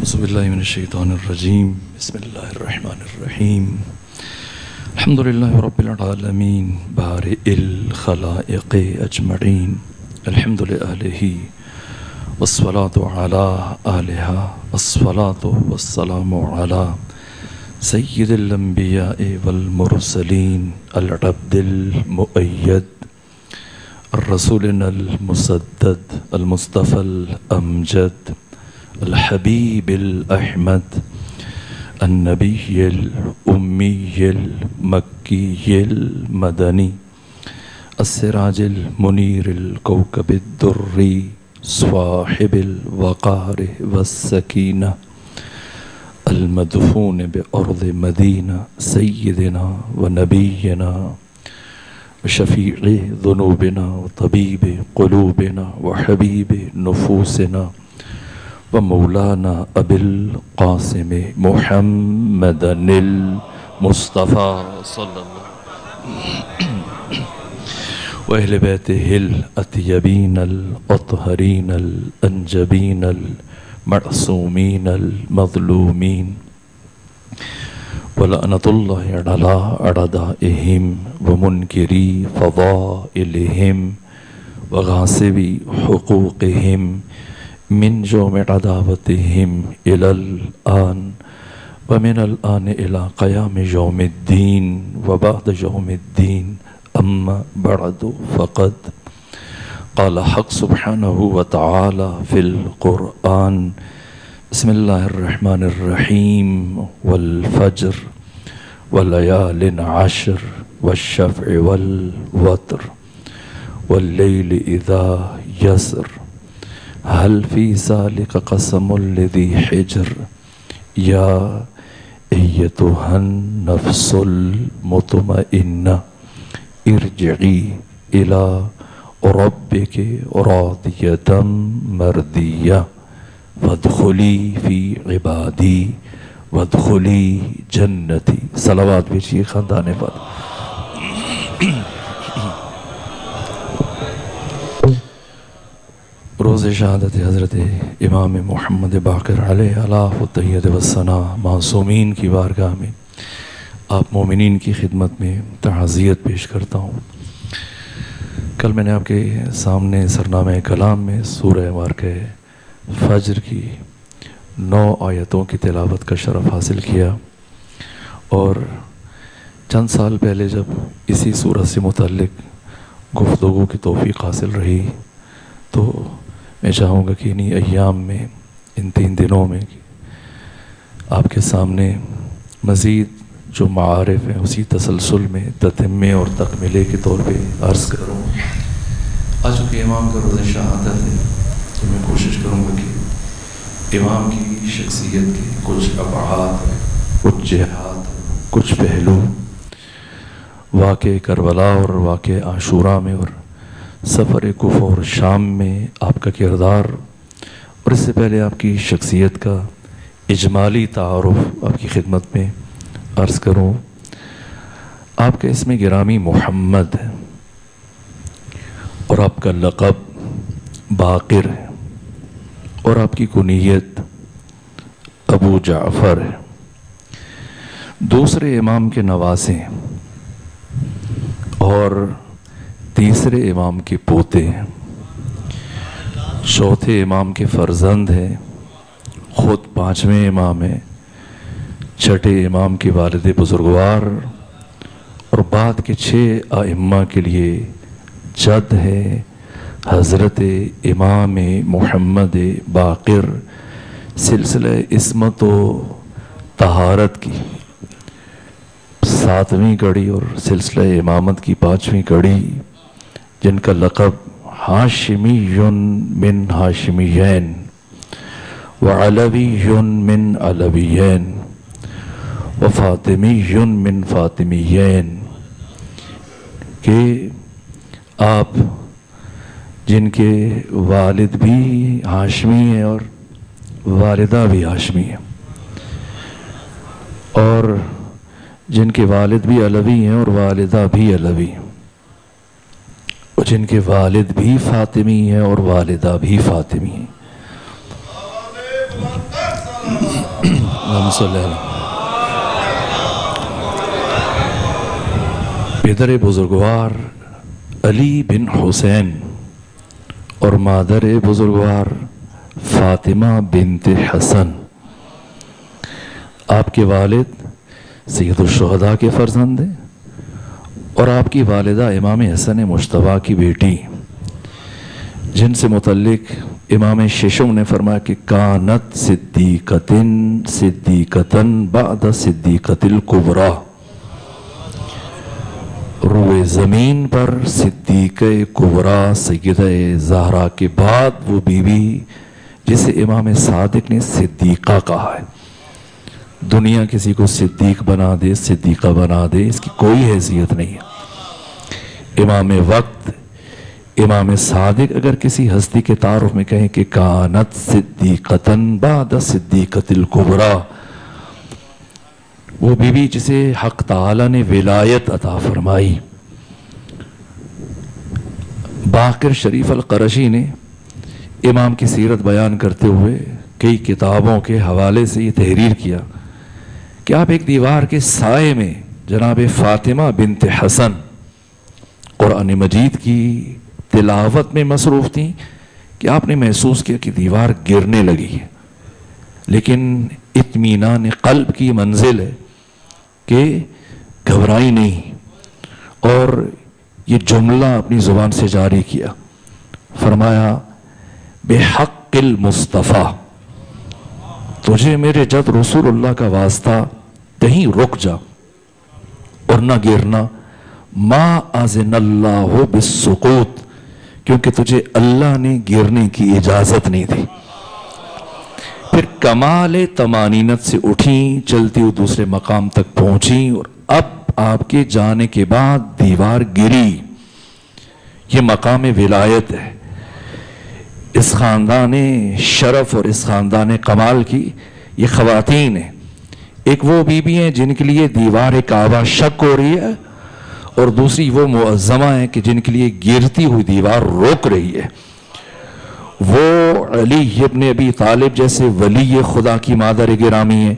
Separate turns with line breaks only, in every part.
أعوذ بالله من الشيطان الرجيم بسم الله الرحمن الرحيم الحمد لله رب العالمين بارئ الخلائق أجمعين الحمد لآله والصلاة على آلها الصلاة والسلام على سيد الأنبياء والمرسلين العبد المؤيد الرسولنا المسدد المصطفى الأمجد الحبيب الأحمد النبي الأمي المكي المدني السراج المنير الكوكب الدري صاحب الوقار والسكينة المدفون بأرض مدينة سيدنا ونبينا وشفيع ذنوبنا وطبيب قلوبنا وحبيب نفوسنا ومولانا أبي القاسم محمد المصطفى صلى الله وأهل بيته الأطيبين الأطهرين الأنجبين المعصومين المظلومين ولعنة الله على أعدائهم ومنكري فضائلهم وغاصبي حقوقهم من جوم عداوتهم إلى الآن ومن الآن إلى قيام يوم الدين وبعد يوم الدين أما بعد فقد قال حق سبحانه وتعالى في القرآن بسم الله الرحمن الرحيم والفجر وليال عشر والشفع والوتر والليل إذا يسر هل في ذلك قسم لذي حجر يا أيتها النفس المطمئنة ارجعي إلى ربك راضية مرضية وادخلی فی عبادی وادخلی جنتی. صلوات بھیجیے خاندان پر. روز شہادت حضرت امام محمد باقر علیہ التحیۃ والثناء معصومین کی بارگاہ میں آپ مومنین کی خدمت میں تعزیت پیش کرتا ہوں. کل میں نے آپ کے سامنے سرنامہ کلام میں سورہ مبارکہ فجر کی 9 آیتوں کی تلاوت کا شرف حاصل کیا، اور چند سال پہلے جب اسی سورت سے متعلق گفتگو کی توفیق حاصل رہی تو میں چاہوں گا کہ انہی ایام میں ان 3 دنوں میں آپ کے سامنے مزید جو معارف ہیں اسی تسلسل میں تتمے اور تکملے کے طور پہ عرض کروں. آج چونکہ امام کا روز شہادت ہے تو میں کوشش کروں گا کہ امام کی شخصیت کے کچھ ابعاد، کچھ جہات، کچھ پہلو واقع کربلا اور واقع عاشوراء میں اور سفر کف اور شام میں آپ کا کردار، اور اس سے پہلے آپ کی شخصیت کا اجمالی تعارف آپ کی خدمت میں عرض کروں. آپ کا اسم گرامی محمد ہے اور آپ کا لقب باقر ہے اور آپ کی کنیت ابو جعفر ہے. دوسرے امام کے نواسے ہیں اور تیسرے امام کے پوتے ہیں. چوتھے امام کے فرزند ہیں، خود 5ویں امام ہیں. چھٹے امام کے والد بزرگوار اور بعد کے 6 ائمہ کے لیے جد ہے حضرت امام محمد باقر. سلسلہ عصمت و طہارت کی 7ویں کڑی اور سلسلہ امامت کی 5ویں کڑی، جن کا لقب ہاشمی من ہاشمیین وعلوی من علویین وفاطمی من فاطمیین، کہ آپ جن کے والد بھی ہاشمی ہیں اور والدہ بھی ہاشمی ہیں، اور جن کے والد بھی علوی ہیں اور والدہ بھی علوی ہیں، اور جن کے والد بھی فاطمی ہیں اور والدہ بھی فاطمی ہیں. اللہم صلی اللہ پدر بزرگوار علی بن حسین اور مادر بزرگوار فاطمہ بنت حسن، آپ کے والد سید الشہداء کے فرزند ہیں اور آپ کی والدہ امام حسن مجتبیٰ کی بیٹی، جن سے متعلق امام ششم نے فرمایا کہ کانت صدیقتن بعد صدیقت الکبریٰ، روئے زمین پر صدیقہ کبریٰ سیدہ زہرا کے بعد وہ بیوی جسے امام صادق نے صدیقہ کہا ہے۔ دنیا کسی کو صدیق بنا دے، صدیقہ بنا دے، اس کی کوئی حیثیت نہیں ہے۔ امام وقت، امام صادق اگر کسی ہستی کے تعارف میں کہیں کہ کانت صدیقتن بعد صدیقت الکبریٰ، وہ بیوی جسے حق تعالی نے ولایت عطا فرمائی۔ باقر شریف القرشی نے امام کی سیرت بیان کرتے ہوئے کئی کتابوں کے حوالے سے یہ تحریر کیا کہ آپ ایک دیوار کے سائے میں جناب فاطمہ بنت حسن قرآن مجید کی تلاوت میں مصروف تھیں کہ آپ نے محسوس کیا کہ دیوار گرنے لگی ہے، لیکن اطمینان قلب کی منزل ہے کہ گھبرائی نہیں، اور یہ جملہ اپنی زبان سے جاری کیا، فرمایا بحق المصطفیٰ، تجھے میرے جد رسول اللہ کا واسطہ کہیں رک جا اور نہ گرنا، ما اذن اللہ بالسقوط، کیونکہ تجھے اللہ نے گرنے کی اجازت نہیں دی۔ پھر کمال طمانینت سے اٹھیں، چلتی ہوئی دوسرے مقام تک پہنچیں، اور اب آپ کے جانے کے بعد دیوار گری۔ یہ مقام ولایت ہے، اس خاندان شرف اور اس خاندان کمال کی یہ خواتین ہیں۔ ایک وہ بیوی ہیں جن کے لیے دیوار کعبہ شک ہو رہی ہے، اور دوسری وہ معظمہ ہیں کہ جن کے لیے گرتی ہوئی دیوار روک رہی ہے۔ وہ علی ابن ابی طالب جیسے ولی خدا کی مادر گرامی ہیں،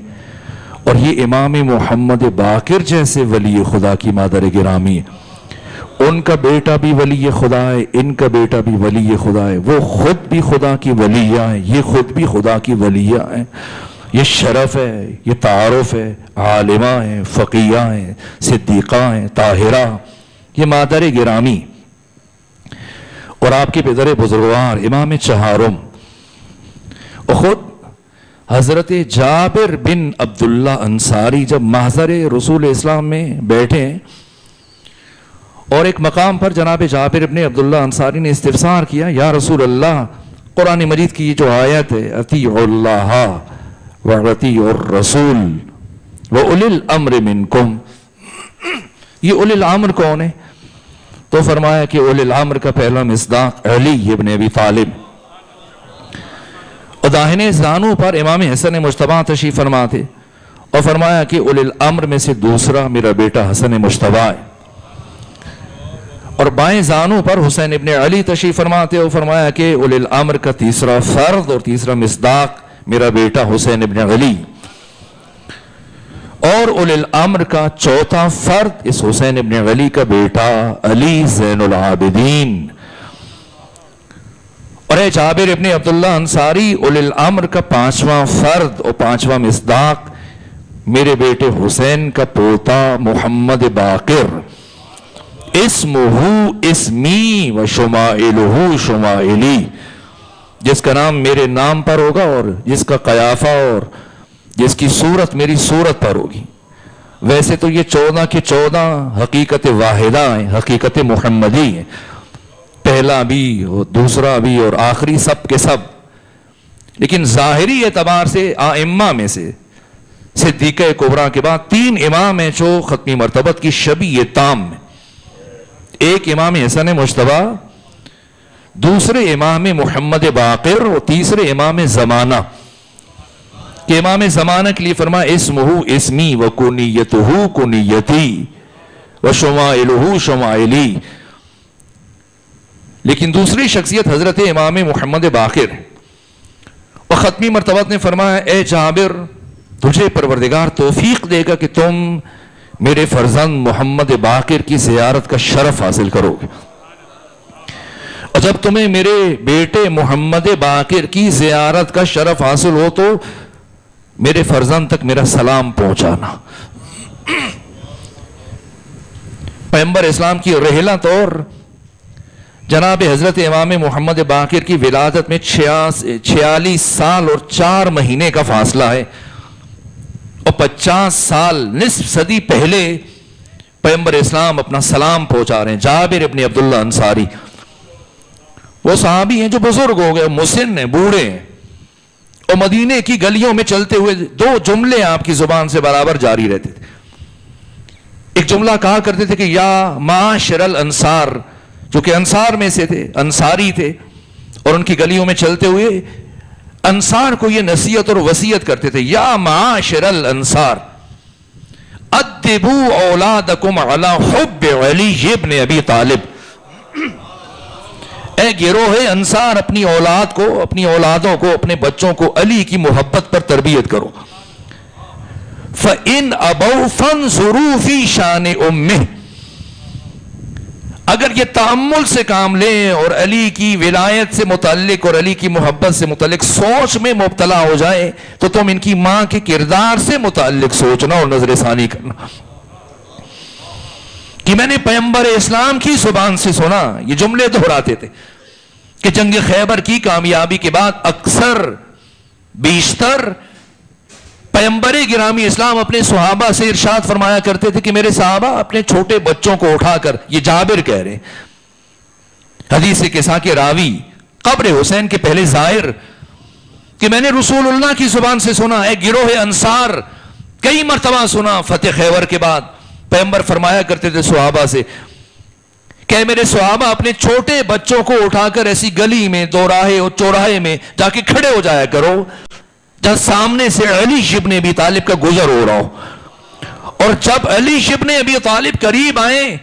اور یہ امام محمد باقر جیسے ولی خدا کی مادر گرامی ہے۔ ان کا بیٹا بھی ولی خدا ہے، ان کا بیٹا بھی ولی خدا ہے، وہ خود بھی خدا کی ولیہ ہیں، یہ خود بھی خدا کی ولیہ ہیں۔ یہ شرف ہے، یہ تعارف ہے، عالمہ ہیں، فقیہ ہیں، صدیقہ ہیں، طاہرہ، یہ مادر گرامی۔ اور آپ کے پدر بزرگوار امام چہارم، اور خود حضرت جابر بن عبداللہ انصاری جب محضر رسول اسلام میں بیٹھے اور ایک مقام پر جناب جابر بن عبداللہ انصاری نے استفسار کیا، یا رسول اللہ، قرآن مجید کی یہ جو آیت ہے اطیعوا اللہ وَأَطِیعُوا الرَّسُولَ وَأُولِي الْأَمْرِ مِنْکُمْ، یہ اولی الامر کون ہے؟ تو فرمایا کہ اولی الامر کا پہلا مصداق علی ابن ابی طالب، اور داہنے زانوں پر امام حسن مجتبیٰ تشریف فرما تھے، اور فرمایا کہ اولی الامر میں سے دوسرا میرا بیٹا حسن مجتبیٰ ہے، اور بائیں زانوں پر حسین ابن علی تشریف فرما تھے، اور فرمایا کہ اولی الامر کا تیسرا فرد اور تیسرا مصداق میرا بیٹا حسین ابن علی، اور اولی الامر کا چوتھا فرد اس حسین ابن علی کا بیٹا علی زین العابدین۔ اور اے جابر ابن عبداللہ انصاری، اولی الامر کا پانچواں فرد اور پانچواں مصداق میرے بیٹے حسین کا پوتا محمد باقر، اسمہ اسمی و شمائلہ شمائلی، جس کا نام میرے نام پر ہوگا اور جس کا قیافہ اور جس کی صورت میری صورت پر ہوگی۔ ویسے تو یہ 14 کے 14 حقیقت واحدہ ہیں، حقیقت محمدی ہیں، پہلا بھی اور دوسرا بھی اور آخری سب کے سب، لیکن ظاہری اعتبار سے آئمہ میں سے صدیقہ کبریٰ کے بعد 3 امام ہیں جو ختمی مرتبت کی شبیہ تام میں، ایک امام حسن مجتبیٰ، دوسرے امام محمد باقر، اور تیسرے امام زمانہ۔ کہ امام زمانہ کے لیے فرمایا اسمہ اسمی و کنیتہ کنیتی و شمائلہ شمائلی، لیکن دوسری شخصیت حضرت امام محمد باقر، اور ختمی مرتبت نے فرمایا اے جابر، تجھے پروردگار توفیق دے گا کہ تم میرے فرزند محمد باقر کی زیارت کا شرف حاصل کرو گے، اور جب تمہیں میرے بیٹے محمد باقر کی زیارت کا شرف حاصل ہو تو میرے فرزند تک میرا سلام پہنچانا۔ پیغمبر اسلام کی رحلہ طور جناب حضرت امام محمد باقر کی ولادت میں 46 سال اور 4 مہینے کا فاصلہ ہے، اور 50 سال نصف صدی پہلے پیغمبر اسلام اپنا سلام پہنچا رہے ہیں۔ جابر ابن عبداللہ انصاری وہ صحابی ہیں جو بزرگ ہو گئے، مسن ہیں، بوڑھے ہیں، اور مدینے کی گلیوں میں چلتے ہوئے 2 جملے آپ کی زبان سے برابر جاری رہتے تھے۔ ایک جملہ کہا کرتے تھے کہ یا معاشر الانصار، جو کہ انصار میں سے تھے، انصاری تھے، اور ان کی گلیوں میں چلتے ہوئے انصار کو یہ نصیحت اور وصیت کرتے تھے، یا معاشر الانصار ادبوا اولادکم علی حب علی ابن ابی طالب۔ اے گروہ انصار، اپنی اولاد کو، اپنی اولادوں کو، اپنے بچوں کو علی کی محبت پر تربیت کرو۔ فَإِنْ أَبَوْا فَانْظُرُوا فِي شَانِ أُمِّهِ، اگر یہ تأمل سے کام لیں اور علی کی ولایت سے متعلق اور علی کی محبت سے متعلق سوچ میں مبتلا ہو جائے تو تم ان کی ماں کے کردار سے متعلق سوچنا اور نظر ثانی کرنا۔ کہ میں نے پیغمبر اسلام کی زبان سے سنا، یہ جملے دہراتے تھے کہ جنگ خیبر کی کامیابی کے بعد اکثر بیشتر پیغمبر گرامی اسلام اپنے صحابہ سے ارشاد فرمایا کرتے تھے کہ میرے صحابہ اپنے چھوٹے بچوں کو اٹھا کر، یہ جابر کہہ رہے ہیں، حدیث قصہ کے راوی، قبر حسین کے پہلے زائر، کہ میں نے رسول اللہ کی زبان سے سنا، اے گروہ انصار، کئی مرتبہ سنا فتح خیبر کے بعد پیغمبر فرمایا کرتے تھے صحابہ سے کہ میرے صحابہ اپنے چھوٹے بچوں کو اٹھا کر ایسی گلی میں، دوراہے اور چوراہے میں جا کے کھڑے ہو جایا کرو جہاں سامنے سے علی ابن ابی طالب کا گزر ہو رہا ہو، اور جب علی ابن ابی طالب قریب آئیں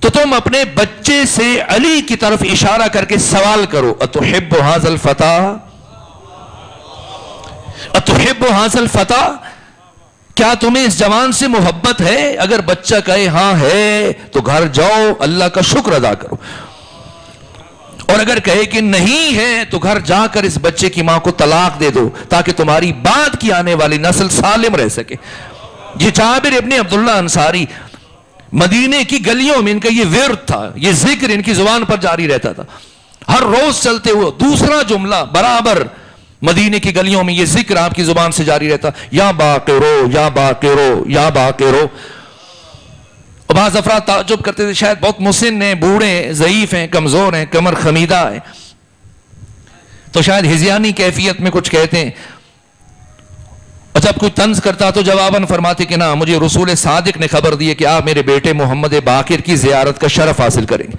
تو تم اپنے بچے سے علی کی طرف اشارہ کر کے سوال کرو، اتحب ھذا الفتى، اتحب ھذا الفتى، کیا تمہیں اس جوان سے محبت ہے؟ اگر بچہ کہے ہاں ہے تو گھر جاؤ، اللہ کا شکر ادا کرو، اور اگر کہے کہ نہیں ہے تو گھر جا کر اس بچے کی ماں کو طلاق دے دو تاکہ تمہاری بعد کی آنے والی نسل سالم رہ سکے۔ یہ جابر ابن عبداللہ انصاری، مدینے کی گلیوں میں ان کا یہ ورد تھا، یہ ذکر ان کی زبان پر جاری رہتا تھا، ہر روز چلتے ہوئے دوسرا جملہ برابر مدینے کی گلیوں میں یہ ذکر آپ کی زبان سے جاری رہتا، یا باقرو یا باقرو یا باقرو۔ اور بعض افراد تعجب کرتے تھے، شاید بہت مسن ہیں، بوڑھے ہیں، ضعیف ہیں، کمزور ہیں، کمر خمیدہ ہیں، تو شاید ہذیانی کیفیت میں کچھ کہتے ہیں، اور جب کوئی طنز کرتا تو جواباً فرماتے کہ نہ، مجھے رسول صادق نے خبر دی ہے کہ آپ میرے بیٹے محمد باقر کی زیارت کا شرف حاصل کریں گے۔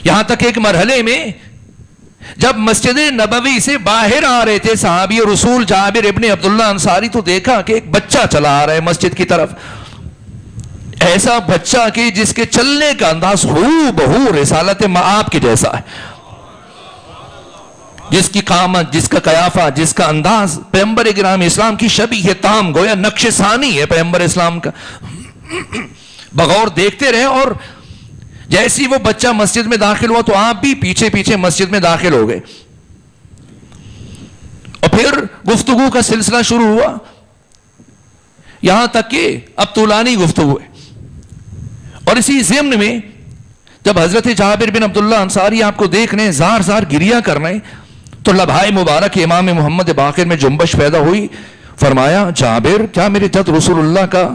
یہاں تک ایک مرحلے میں جب مسجد نبوی سے باہر آ رہے تھے صحابی رسول جابر ابن عبداللہ انصاری، تو دیکھا کہ ایک بچہ چلا آ رہا ہے مسجد کی طرف، ایسا بچہ کہ جس کے چلنے کا انداز ہو بہو رسالت مآب کے جیسا ہے، جس کی قامت، جس کا قیافہ، جس کا انداز پیغمبر گرامی اسلام کی شبیہ تام، گویا نقش ثانی ہے پیغمبر اسلام کا۔ بغور دیکھتے رہے، اور جیسی وہ بچہ مسجد میں داخل ہوا تو آپ بھی پیچھے پیچھے مسجد میں داخل ہو گئے، اور پھر گفتگو کا سلسلہ شروع ہوا، یہاں تک کہ اب طولانی گفتگو ہے۔ اور اسی ضمن میں جب حضرت جابر بن عبداللہ انصاری آپ کو دیکھ رہے ہیں، زار زار گریہ کر رہے ہیں، تو لبھائے مبارک امام محمد باقر میں جنبش پیدا ہوئی۔ فرمایا، جابر، کیا میرے جد رسول اللہ کا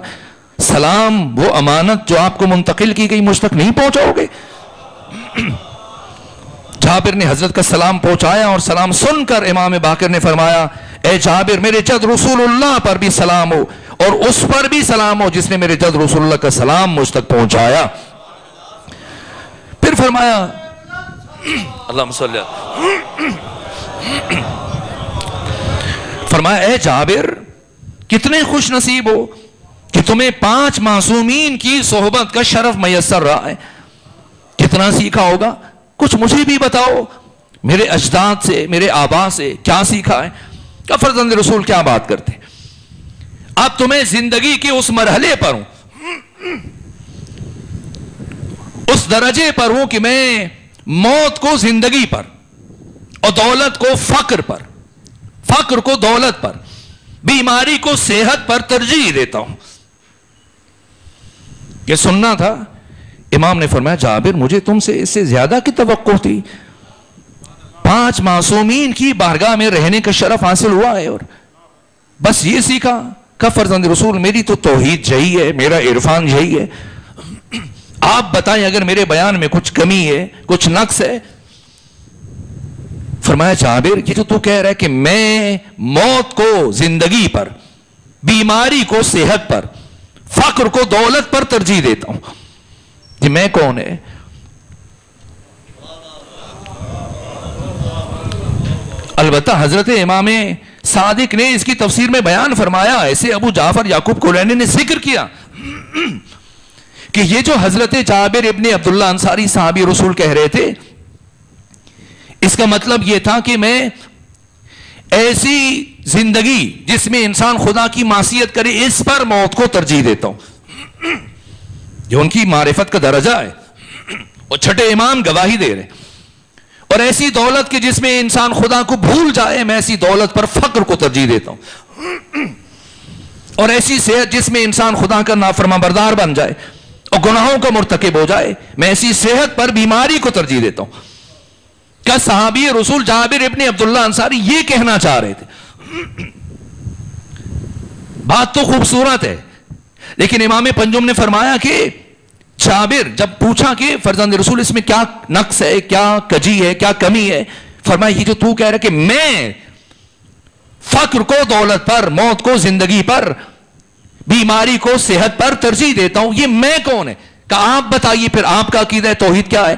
سلام، وہ امانت جو آپ کو منتقل کی گئی، مجھ تک نہیں پہنچاؤ گے؟ جابر نے حضرت کا سلام پہنچایا، اور سلام سن کر امام باقر نے فرمایا، اے جابر، میرے جد رسول اللہ پر بھی سلام ہو، اور اس پر بھی سلام ہو جس نے میرے جد رسول اللہ کا سلام مجھ تک پہنچایا۔ پھر فرمایا، اللہم صلی فرمایا، اے جابر، کتنے خوش نصیب ہو کہ تمہیں 5 معصومین کی صحبت کا شرف میسر رہا ہے۔ کتنا سیکھا ہوگا؟ کچھ مجھے بھی بتاؤ، میرے اجداد سے، میرے آبا سے کیا سیکھا ہے؟ کہ فرزند رسول کیا بات کرتے، اب تمہیں زندگی کے اس مرحلے پر ہوں، اس درجے پر ہوں کہ میں موت کو زندگی پر اور دولت کو فقر پر، فقر کو دولت پر، بیماری کو صحت پر ترجیح دیتا ہوں. یہ سننا تھا. امام نے فرمایا جابر مجھے تم سے اس سے زیادہ کی توقع تھی. 5 معصومین کی بارگاہ میں رہنے کا شرف حاصل ہوا ہے اور بس یہ سیکھا کہ فرزند رسول میری تو توحید یہی ہے، میرا عرفان یہی ہے. آپ بتائیں اگر میرے بیان میں کچھ کمی ہے، کچھ نقص ہے. فرمایا جابر یہ تو کہہ رہا ہے کہ میں موت کو زندگی پر، بیماری کو صحت پر، فقر کو دولت پر ترجیح دیتا ہوں. کہ میں کون ہے؟ البتہ حضرت امام صادق نے اس کی تفسیر میں بیان فرمایا، ایسے ابو جعفر یعقوب کولینی نے ذکر کیا کہ یہ جو حضرت جابر ابن عبداللہ انصاری صحابی رسول کہہ رہے تھے، اس کا مطلب یہ تھا کہ میں ایسی زندگی جس میں انسان خدا کی معصیت کرے اس پر موت کو ترجیح دیتا ہوں. یہ ان کی معرفت کا درجہ ہے اور چھٹے امام گواہی دے رہے. اور ایسی دولت کہ جس میں انسان خدا کو بھول جائے میں ایسی دولت پر فقر کو ترجیح دیتا ہوں. اور ایسی صحت جس میں انسان خدا کا نافرمان بردار بن جائے اور گناہوں کا مرتکب ہو جائے میں ایسی صحت پر بیماری کو ترجیح دیتا ہوں. کیا صحابی رسول جابر ابن عبداللہ انصاری یہ کہنا چاہ رہے تھے؟ بات تو خوبصورت ہے، لیکن امام پنجم نے فرمایا کہ جابر جب پوچھا کہ فرزند رسول اس میں کیا نقص ہے، کیا کجی ہے، کیا کمی ہے، فرمایا یہ جو تو کہہ رہا کہ میں فقر کو دولت پر، موت کو زندگی پر، بیماری کو صحت پر ترجیح دیتا ہوں، یہ میں کون ہے؟ کہ آپ بتائیے پھر آپ کا عقیدہ توحید کیا ہے؟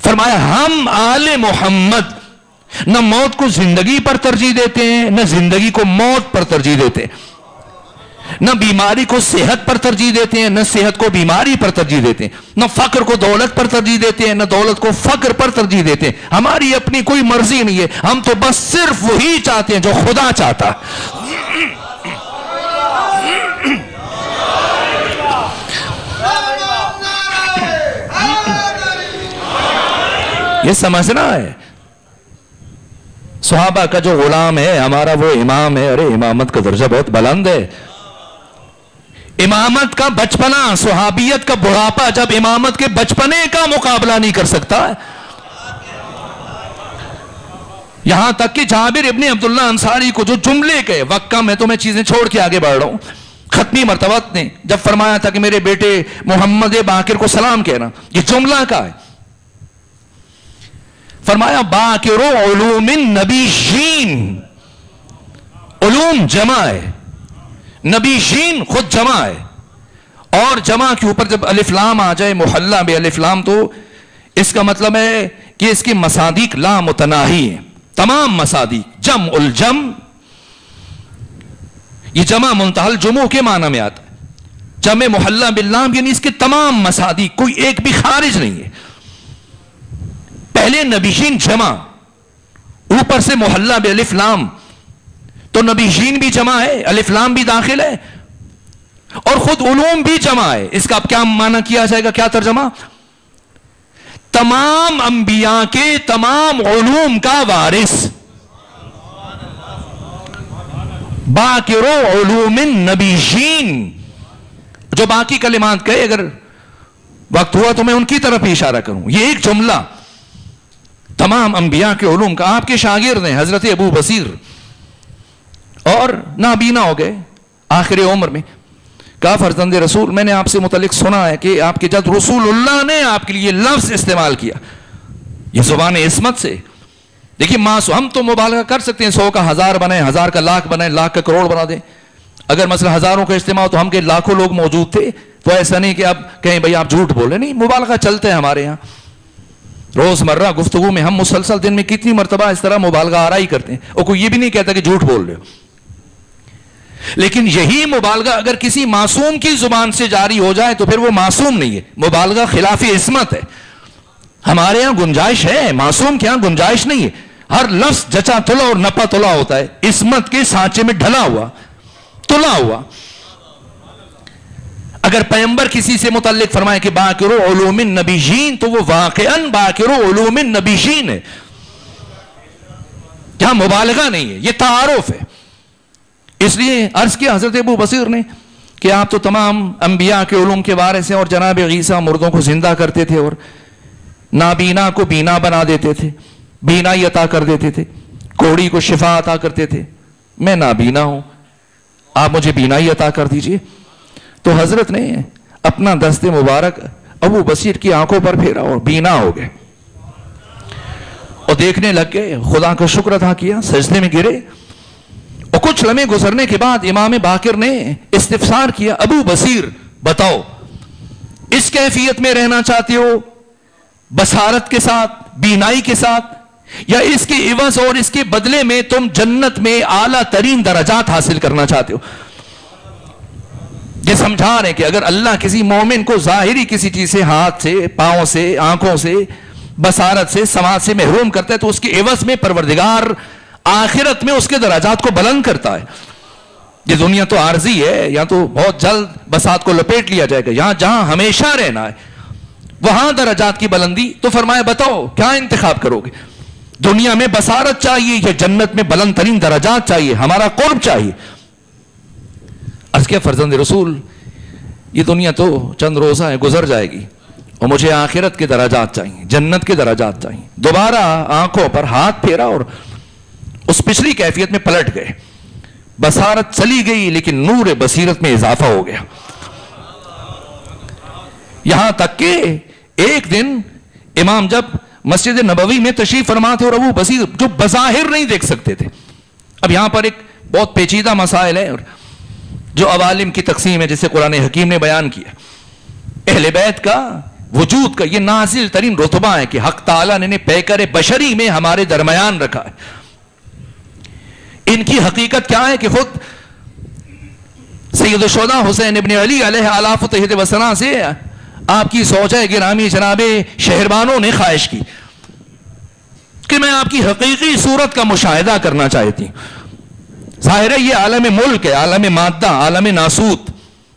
فرمایا ہم آل محمد نہ موت کو زندگی پر ترجیح دیتے ہیں، نہ زندگی کو موت پر ترجیح دیتے ہیں، نہ بیماری کو صحت پر ترجیح دیتے ہیں، نہ صحت کو بیماری پر ترجیح دیتے ہیں، نہ فقر کو دولت پر ترجیح دیتے ہیں، نہ دولت کو فقر پر ترجیح دیتے ہیں. ہماری اپنی کوئی مرضی نہیں ہے، ہم تو بس صرف وہی چاہتے ہیں جو خدا چاہتا. یہ سمجھنا ہے. صحابہ کا جو غلام ہے ہمارا وہ امام ہے. ارے امامت کا درجہ بہت بلند ہے. امامت کا بچپنا، صحابیت کا بڑھاپا جب امامت کے بچپنے کا مقابلہ نہیں کر سکتا. یہاں تک کہ جابر ابن عبداللہ انصاری کو جو جملے کے وقت کم ہے تو میں چیزیں چھوڑ کے آگے بڑھ رہا ہوں. ختمی مرتبہ نے جب فرمایا تھا کہ میرے بیٹے محمد باقر کو سلام کہنا، یہ جملہ کا ہے. فرمایا باقر علوم النبیین، علوم جمع ہے، نبیین خود جمع ہے. اور جمع کے اوپر جب الف لام آ جائے محلہ بے الف لام تو اس کا مطلب ہے کہ اس کی مصادیق لا متناہی ہیں. تمام مصادیق، جمع الجم، یہ جمع منتہل جمع کے معنی میں آتا ہے. جمع محلہ باللام یعنی اس کے تمام مصادیق، کوئی ایک بھی خارج نہیں ہے. پہلے نبیین جمع، اوپر سے محلہ بے الف لام، تو نبیین بھی جمع ہے، الف لام بھی داخل ہے، اور خود علوم بھی جمع ہے. اس کا اب کیا معنی کیا جائے گا، کیا ترجمہ؟ تمام انبیاء کے تمام علوم کا وارث. باقر علوم النبیین. جو باقی کلمات کہے اگر وقت ہوا تو میں ان کی طرف ہی اشارہ کروں. یہ ایک جملہ تمام انبیاء کے علوم کا. آپ کے شاگرد ہیں حضرت ابو بصیر، اور نابینا ہو گئے آخر عمر میں. کہا فرزند رسول میں نے آپ سے متعلق سنا ہے کہ آپ کے جد رسول اللہ نے آپ کے لیے لفظ استعمال کیا، یہ زبان عصمت سے. دیکھیے ہم تو مبالغہ کر سکتے ہیں، 100 کا 1000 بنائیں، 1000 کا لاکھ بنائیں، لاکھ کا کروڑ بنا دیں. اگر مثلا ہزاروں کا اجتماع تو ہم کے لاکھوں لوگ موجود تھے تو ایسا نہیں کہ آپ کہیں بھائی آپ جھوٹ بولے. نہیں، مبالغہ چلتے ہیں ہمارے یہاں. روزمرہ گفتگو میں ہم مسلسل دن میں کتنی مرتبہ اس طرح مبالغہ آرائی کرتے ہیں، اور کوئی یہ بھی نہیں کہتا کہ جھوٹ بول رہے ہو. لیکن یہی مبالغہ اگر کسی معصوم کی زبان سے جاری ہو جائے تو پھر وہ معصوم نہیں ہے، مبالغہ خلاف عصمت ہے. ہمارے ہاں گنجائش ہے، معصوم کے ہاں گنجائش نہیں ہے. ہر لفظ جچا تلا اور نپا تلا ہوتا ہے، عصمت کے سانچے میں ڈھلا ہوا، تلا ہوا. اگر پیغمبر کسی سے متعلق فرمائے کہ باقر علوم النبیین تو وہ واقعاً باقر علوم النبیین ہے. یہاں مبالغہ نہیں ہے، یہ تعارف ہے. اس لیے عرض کیا حضرت ابو بصیر نے کہ آپ تو تمام انبیاء کے علوم کے وارث ہیں، اور جناب عیسیٰ مردوں کو زندہ کرتے تھے اور نابینا کو بینا بنا دیتے تھے، بینائی عطا کر دیتے تھے، کوڑی کو شفا عطا کرتے تھے. میں نابینا ہوں، آپ مجھے بینائی عطا کر دیجئے. تو حضرت نے اپنا دست مبارک ابو بصیر کی آنکھوں پر پھیرا اور بینا ہو گئے اور دیکھنے لگ گئے. خدا کا شکر ادا کیا، سجدے میں گرے. اور کچھ لمحے گزرنے کے بعد امام باقر نے استفسار کیا، ابو بصیر بتاؤ، اس کیفیت میں رہنا چاہتے ہو بصارت کے ساتھ، بینائی کے ساتھ، یا اس کے عوض اور اس کے بدلے میں تم جنت میں اعلیٰ ترین درجات حاصل کرنا چاہتے ہو؟ یہ سمجھا رہے کہ اگر اللہ کسی مومن کو ظاہری کسی چیز سے، ہاتھ سے، پاؤں سے، آنکھوں سے، بصارت سے، سماعت سے محروم کرتا ہے تو اس کے عوض میں پروردگار آخرت میں اس کے درجات کو بلند کرتا ہے. یہ دنیا تو عارضی ہے، یا تو بہت جلد بساط کو لپیٹ لیا جائے گا. یہاں جہاں ہمیشہ رہنا ہے وہاں درجات کی بلندی. تو فرمایا بتاؤ کیا انتخاب کرو گے؟ دنیا میں بصارت چاہیے یا جنت میں بلند ترین درجات چاہیے، ہمارا قرب چاہیے؟ عرض کیا فرزند رسول، یہ دنیا تو چند روزہ ہے، گزر جائے گی، اور مجھے آخرت کے درجات چاہیے، جنت کے درجات چاہیے. دوبارہ آنکھوں پر ہاتھ پھیرا اور اس پچھلی کیفیت میں پلٹ گئے. بصارت چلی گئی لیکن نور بصیرت میں اضافہ ہو گیا. یہاں تک کہ ایک دن امام جب مسجد نبوی میں تشریف فرما تھے اور ابو بصیر جو بظاہر نہیں دیکھ سکتے تھے. اب یہاں پر ایک بہت پیچیدہ مسائل ہے اور جو عوالم کی تقسیم ہے جسے قرآن حکیم نے بیان کیا. اہل بیت کا وجود کا یہ نازل ترین رتبہ ہے کہ حق تعالیٰ نے پیکر بشری میں ہمارے درمیان رکھا ہے. ان کی حقیقت کیا ہے کہ خود سید الشہداء حسین ابن علی علیہ آلاف تحیت وسنا سے آپ کی زوجہ گرامی جناب شہربانو نے خواہش کی کہ میں آپ کی حقیقی صورت کا مشاہدہ کرنا چاہتی ہوں. ظاہر ہے یہ عالم ملک ہے، عالم مادہ، عالم ناسوت،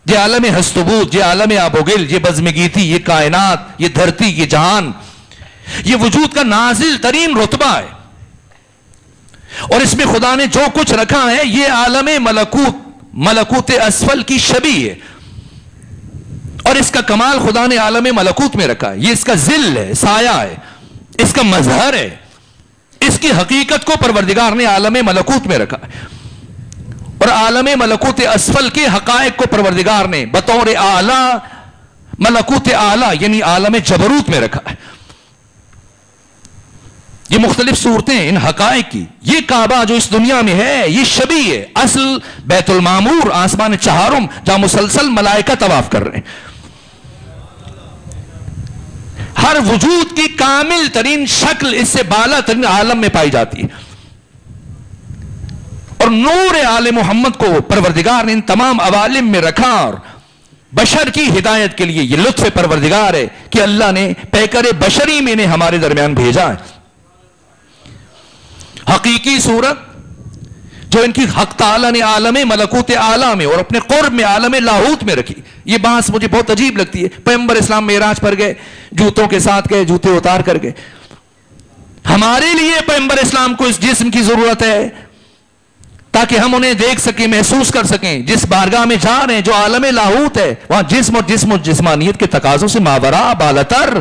یہ عالم ہستبوت، یہ عالم آبوگل، یہ بزمگیتی، یہ کائنات، یہ دھرتی، یہ جہان، یہ وجود کا نازل ترین رتبہ ہے. اور اس میں خدا نے جو کچھ رکھا ہے یہ عالم ملکوت اسفل کی شبیہ ہے. اور اس کا کمال خدا نے عالم ملکوت میں رکھا ہے. یہ اس کا ظل ہے، سایہ ہے، اس کا مظہر ہے. اس کی حقیقت کو پروردگار نے عالم ملکوت میں رکھا ہے. اور عالم ملکوت اسفل کے حقائق کو پروردگار نے بطور اعلیٰ ملکوت اعلیٰ یعنی عالم جبروت میں رکھا ہے. یہ مختلف صورتیں ان حقائق کی. یہ کعبہ جو اس دنیا میں ہے یہ شبیہ ہے اصل بیت المعمور آسمان چہارم جہاں مسلسل ملائکہ طواف کر رہے ہیں. ہر وجود کی کامل ترین شکل اس سے بالا ترین عالم میں پائی جاتی ہے. اور نور آل محمد کو پروردگار نے ان تمام عوالم میں رکھا. اور بشر کی ہدایت کے لیے یہ لطف پروردگار ہے کہ اللہ نے پیکر بشری میں نے ہمارے درمیان بھیجا ہے. حقیقی صورت جو ان کی حق تعالیٰ نے عالم ملکوت اعلیٰ میں اور اپنے قرب میں عالم لاہوت میں رکھی. یہ بات مجھے بہت عجیب لگتی ہے. پیغمبر اسلام معراج پر گئے، جوتوں کے ساتھ گئے، جوتے اتار کر گئے. ہمارے لیے پیغمبر اسلام کو اس جسم کی ضرورت ہے تاکہ ہم انہیں دیکھ سکیں، محسوس کر سکیں. جس بارگاہ میں جا رہے ہیں جو عالم لاہوت ہے وہاں جسم اور جسمانیت کے تقاضوں سے ماورا بالاتر،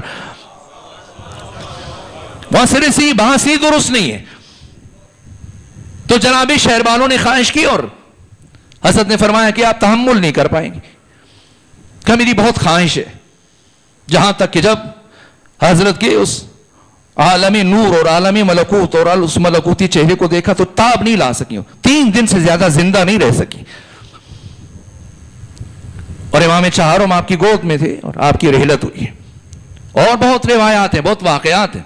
وہاں سرے سی بحثی درست نہیں ہے. تو جناب شہربانوں نے خواہش کی اور حضرت نے فرمایا کہ آپ تحمل نہیں کر پائیں گے. کہ میری بہت خواہش ہے. جہاں تک کہ جب حضرت کے اس عالم نور اور عالم ملکوت اور اس ملکوتی چہرے کو دیکھا تو تاب نہیں لا سکی. 3 دن سے زیادہ زندہ نہیں رہ سکی. اور امام چہارم آپ کی گود میں تھے اور آپ کی رحلت ہوئی. اور بہت روایات ہیں، بہت واقعات ہیں.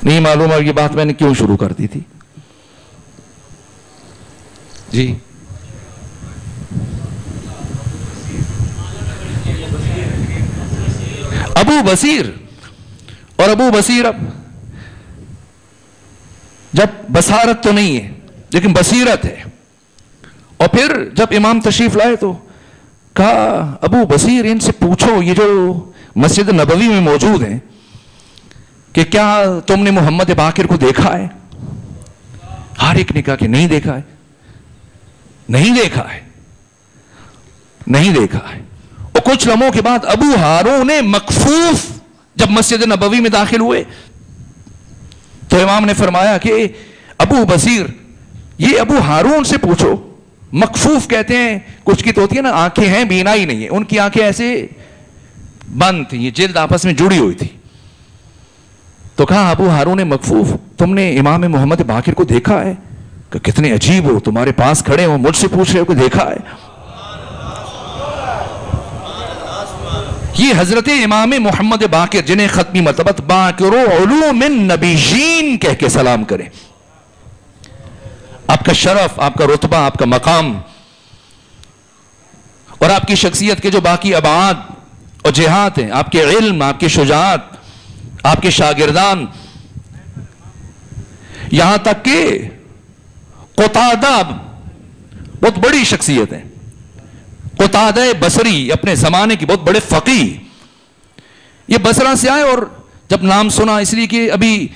نہیں معلوم اور یہ بات میں نے کیوں شروع کر دی تھی. جی ابو بصیر اور ابو بصیر اب جب بصارت تو نہیں ہے لیکن بصیرت ہے. اور پھر جب امام تشریف لائے تو کہا ابو بصیر ان سے پوچھو یہ جو مسجد نبوی میں موجود ہیں کہ کیا تم نے محمد باقر کو دیکھا ہے؟ ہر ایک نے کہا کہ نہیں دیکھا ہے، نہیں دیکھا ہے، نہیں دیکھا ہے. اور کچھ لمحوں کے بعد ابو ہارون مکفوف جب مسجد نبوی میں داخل ہوئے تو امام نے فرمایا کہ ابو بصیر یہ ابو ہارون سے پوچھو. مکفوف کہتے ہیں کچھ کی تو ہوتی ہے نا آنکھیں ہیں بینا ہی نہیں ہے، ان کی آنکھیں ایسے بند تھی، یہ جلد آپس میں جڑی ہوئی تھی. تو کہا ابو ہارون مکفوف تم نے امام محمد باقر کو دیکھا ہے؟ کہ کتنے عجیب ہو، تمہارے پاس کھڑے ہو مجھ سے پوچھ رہے ہو کہ دیکھا ہے. یہ حضرت امام محمد باقر جنہیں ختمی مرتبت باقر علوم النبیین کہہ کے سلام کریں. آپ کا شرف، آپ کا رتبہ، آپ کا مقام اور آپ کی شخصیت کے جو باقی ابعاد اور جہات ہیں، آپ کے علم، آپ کی شجاعت، آپ کے شاگردان، یہاں تک کہ قتادہ بہت بڑی شخصیت ہے. قتادہ بصری اپنے زمانے کی بہت بڑے فقیہ، یہ بصرہ سے آئے اور جب نام سنا اس لیے کہ ابھی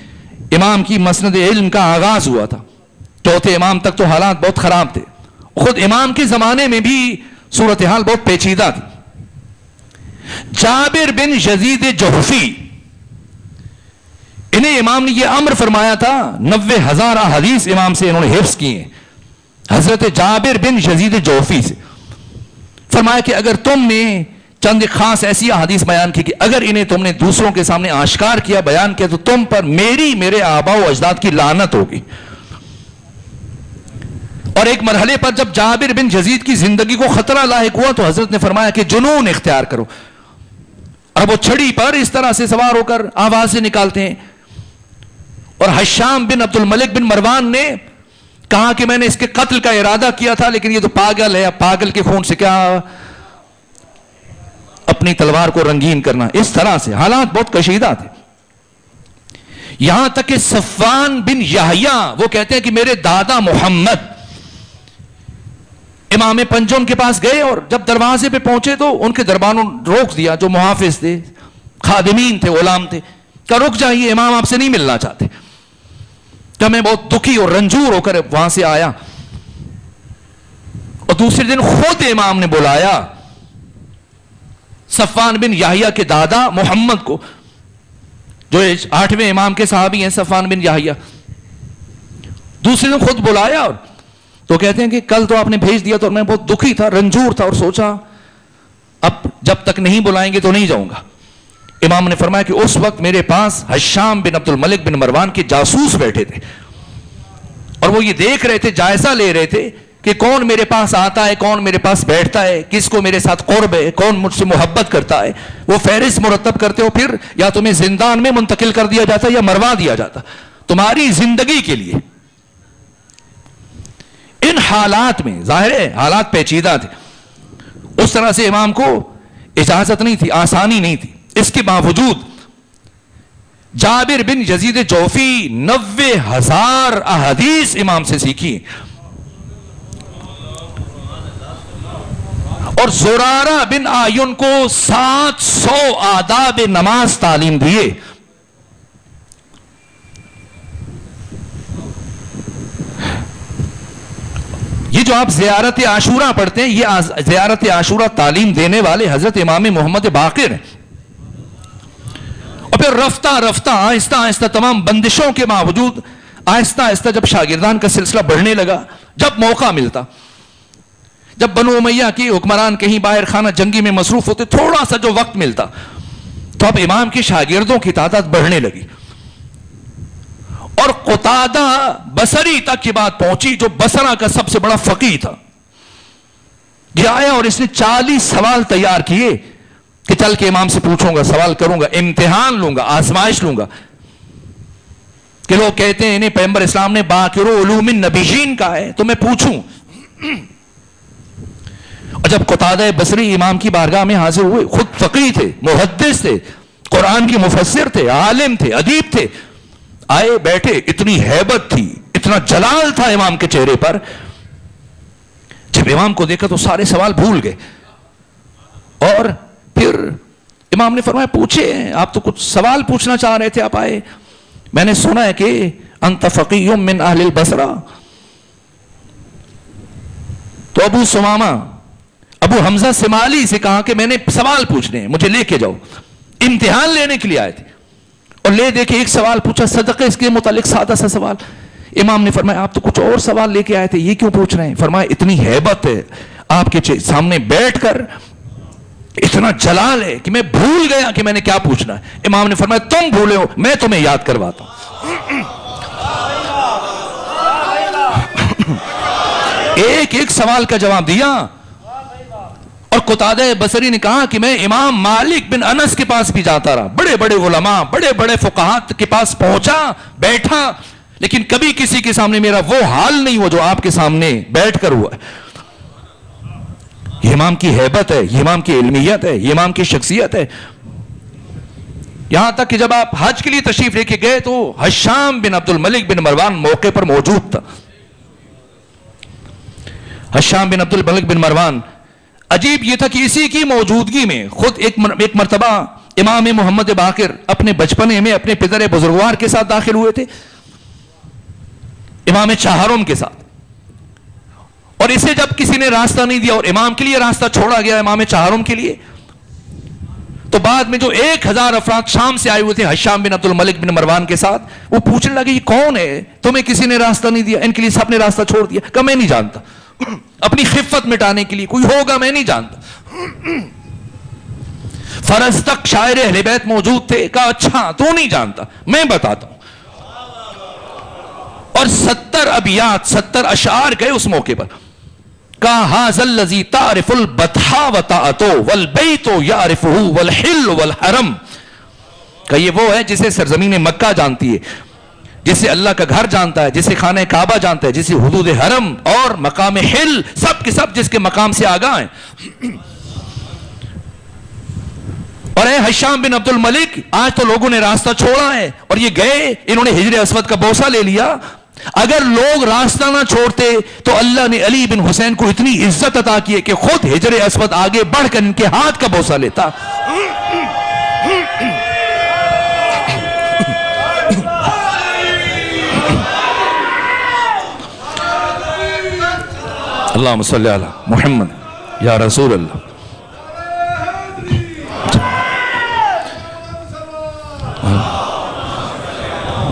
امام کی مسند علم کا آغاز ہوا تھا، چوتھے امام تک تو حالات بہت خراب تھے. خود امام کے زمانے میں بھی صورتحال بہت پیچیدہ تھی. جابر بن یزید جوفی انہیں امام نے یہ امر فرمایا تھا، 90,000 احادیث امام سے انہوں نے حفظ کی ہیں. حضرت جابر بن یزید جوفی سے فرمایا کہ اگر تم نے چند خاص ایسی احادیث بیان کی کہ اگر انہیں تم نے دوسروں کے سامنے آشکار کیا، بیان کیا، تو تم پر میرے آباء و اجداد کی لعنت ہوگی. اور ایک مرحلے پر جب جابر بن یزید کی زندگی کو خطرہ لاحق ہوا تو حضرت نے فرمایا کہ جنون اختیار کرو. اور وہ چھڑی پر اس طرح سے سوار ہو کر آوازیں نکالتے ہیں. اور حشام بن عبد الملک بن مروان نے کہا کہ میں نے اس کے قتل کا ارادہ کیا تھا لیکن یہ تو پاگل ہے، پاگل کے خون سے کیا اپنی تلوار کو رنگین کرنا. اس طرح سے حالات بہت کشیدہ تھے. یہاں تک کہ صفوان بن یحییٰ وہ کہتے ہیں کہ میرے دادا محمد امام پنجم کے پاس گئے اور جب دروازے پہ پہنچے تو ان کے دربانوں روک دیا، جو محافظ تھے، خادمین تھے، غلام تھے، کہ رک جائیے، امام آپ سے نہیں ملنا چاہتے. کہ میں بہت دکھی اور رنجور ہو کر وہاں سے آیا. اور دوسرے دن خود امام نے بلایا صفوان بن یحییٰ کے دادا محمد کو، جو 8ویں امام کے صحابی ہیں صفوان بن یحییٰ. دوسرے دن خود بلایا اور تو کہتے ہیں کہ کل تو آپ نے بھیج دیا تو میں بہت دکھی تھا، رنجور تھا، اور سوچا اب جب تک نہیں بلائیں گے تو نہیں جاؤں گا. امام نے فرمایا کہ اس وقت میرے پاس حشام بن عبد الملک بن مروان کے جاسوس بیٹھے تھے اور وہ یہ دیکھ رہے تھے، جائزہ لے رہے تھے کہ کون میرے پاس آتا ہے، کون میرے پاس بیٹھتا ہے، کس کو میرے ساتھ قرب ہے، کون مجھ سے محبت کرتا ہے. وہ فہرست مرتب کرتے ہو، پھر یا تمہیں زندان میں منتقل کر دیا جاتا یا مروا دیا جاتا تمہاری زندگی کے لیے. ان حالات میں ظاہر ہے حالات پیچیدہ تھے. اس طرح سے امام کو اجازت نہیں تھی، آسانی نہیں تھی. اس کے باوجود جابر بن یزید جوفی 90,000 احادیث امام سے سیکھی اور زرارہ بن آیون کو 700 آداب نماز تعلیم دیے. یہ جو آپ زیارت عاشورہ پڑھتے ہیں، یہ زیارت عاشورہ تعلیم دینے والے حضرت امام محمد باقر ہیں. اور پھر رفتہ رفتہ آہستہ آہستہ تمام بندشوں کے باوجود آہستہ آہستہ جب شاگردان کا سلسلہ بڑھنے لگا، جب موقع ملتا، جب بنو امیہ کی حکمران کہیں باہر خانہ جنگی میں مصروف ہوتے، تھوڑا سا جو وقت ملتا تو اب امام کے شاگردوں کی تعداد بڑھنے لگی. اور قتادہ بصری تک یہ بات پہنچی، جو بصرہ کا سب سے بڑا فقیہ تھا. یہ آیا اور اس نے 40 سوال تیار کیے کہ چل کے امام سے پوچھوں گا، سوال کروں گا، امتحان لوں گا، آزمائش لوں گا. کہ لوگ کہتے ہیں انہیں پیغمبر اسلام نے باقر علوم النبیین کہا ہے تو میں پوچھوں. اور جب قتادہ بصری امام کی بارگاہ میں حاضر ہوئے، خود فقیہ تھے، محدث تھے، قرآن کے مفسر تھے، عالم تھے، ادیب تھے. آئے بیٹھے، اتنی ہیبت تھی، اتنا جلال تھا امام کے چہرے پر. جب امام کو دیکھا تو سارے سوال بھول گئے. اور پھر امام نے فرمایا پوچھے، آپ تو کچھ سوال پوچھنا چاہ رہے تھے، آپ آئے. میں نے سنا ہے کہ انت فقیہ من اہل البصرہ. تو ابو سمامہ، ابو حمزہ سمالی سے کہا کہ میں نے سوال پوچھنے ہیں، مجھے لے کے جاؤ. امتحان لینے کے لیے آئے تھے اور لے دے کے ایک سوال پوچھا صدقے اس کے متعلق، سادہ سا سوال. امام نے فرمایا آپ تو کچھ اور سوال لے کے آئے تھے، یہ کیوں پوچھ رہے ہیں؟ فرمایا اتنی ہیبت ہے آپ کے سامنے بیٹھ کر، اتنا جلال ہے کہ میں بھول گیا کہ میں نے کیا پوچھنا ہے. امام نے فرمایا تم بھولے ہو، میں تمہیں یاد کرواتا ہوں. ایک سوال کا جواب دیا. اور قتادہ بصری نے کہا کہ میں امام مالک بن انس کے پاس بھی جاتا رہا، بڑے بڑے علماء، بڑے بڑے فقہات کے پاس پہنچا، بیٹھا، لیکن کبھی کسی کے سامنے میرا وہ حال نہیں ہوا جو آپ کے سامنے بیٹھ کر ہوا ہے. یہ امام کی ہیبت ہے، یہ امام کی علمیت ہے، یہ امام کی شخصیت ہے. یہاں تک کہ جب آپ حج کے لیے تشریف لے کے گئے تو ہشام بن عبد الملک بن مروان موقع پر موجود تھا. ہشام بن عبد الملک بن مروان، عجیب یہ تھا کہ اسی کی موجودگی میں خود ایک مرتبہ امام محمد باقر اپنے بچپنے میں اپنے پدر بزرگوار کے ساتھ داخل ہوئے تھے، امام چہارم کے ساتھ. اور اسے جب کسی نے راستہ نہیں دیا اور امام کے لیے راستہ چھوڑا گیا، امام چہارم کے لیے، تو بعد میں جو 1000 افراد شام سے آئے ہوئے تھے ہشام بن عبد الملک بن مروان کے ساتھ، وہ پوچھنے لگے یہ کون ہے، تمہیں کسی نے راستہ نہیں دیا، ان کے لیے سب نے راستہ چھوڑ دیا. کہ میں نہیں جانتا، اپنی خفت مٹانے کے لیے کوئی ہوگا میں نہیں جانتا. فرض تک شاعر اہل بیت موجود تھے، کہا اچھا تو نہیں جانتا، میں بتاتا ہوں. اور 70 ابیات 70 اشعار گئے اس موقع پر. کہا ھذا الذی تعرف البطحا وطاعتو والبیت یعرفہ والحل والحرم. کہ یہ وہ ہے جسے سرزمین مکہ جانتی ہے، جسے اللہ کا گھر جانتا ہے، جسے خانہ کعبہ جانتا ہے، جسے حدود حرم اور مقام حل سب کے سب جس کے مقام سے آگاہ ہیں. اور اے ہشام بن عبد الملک، آج تو لوگوں نے راستہ چھوڑا ہے اور یہ گئے، انہوں نے ہجر اسود کا بوسہ لے لیا. اگر لوگ راستہ نہ چھوڑتے تو اللہ نے علی بن حسین کو اتنی عزت عطا کی ہے کہ خود ہجر اسود آگے بڑھ کر ان کے ہاتھ کا بوسہ لیتا. اللہم صلی علی محمد یا رسول اللہ.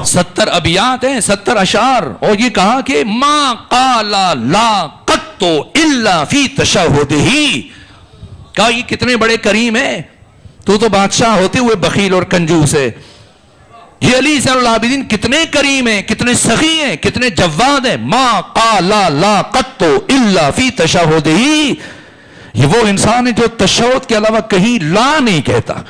70 ابیات ہیں، 70 اشعار. اور یہ کہا کہ ما قال لا قط الا فی تشہدہ. کہا یہ کتنے بڑے کریم ہیں، تو بادشاہ ہوتے ہوئے بخیل اور کنجوس ہے. یہ علی زین العابدین کتنے کریم ہیں، کتنے سخی ہیں، کتنے جواد ہیں. ما قال لا قط الا فی تشہدہ. یہ وہ انسان ہے جو تشہد کے علاوہ کہیں لا نہیں کہتا.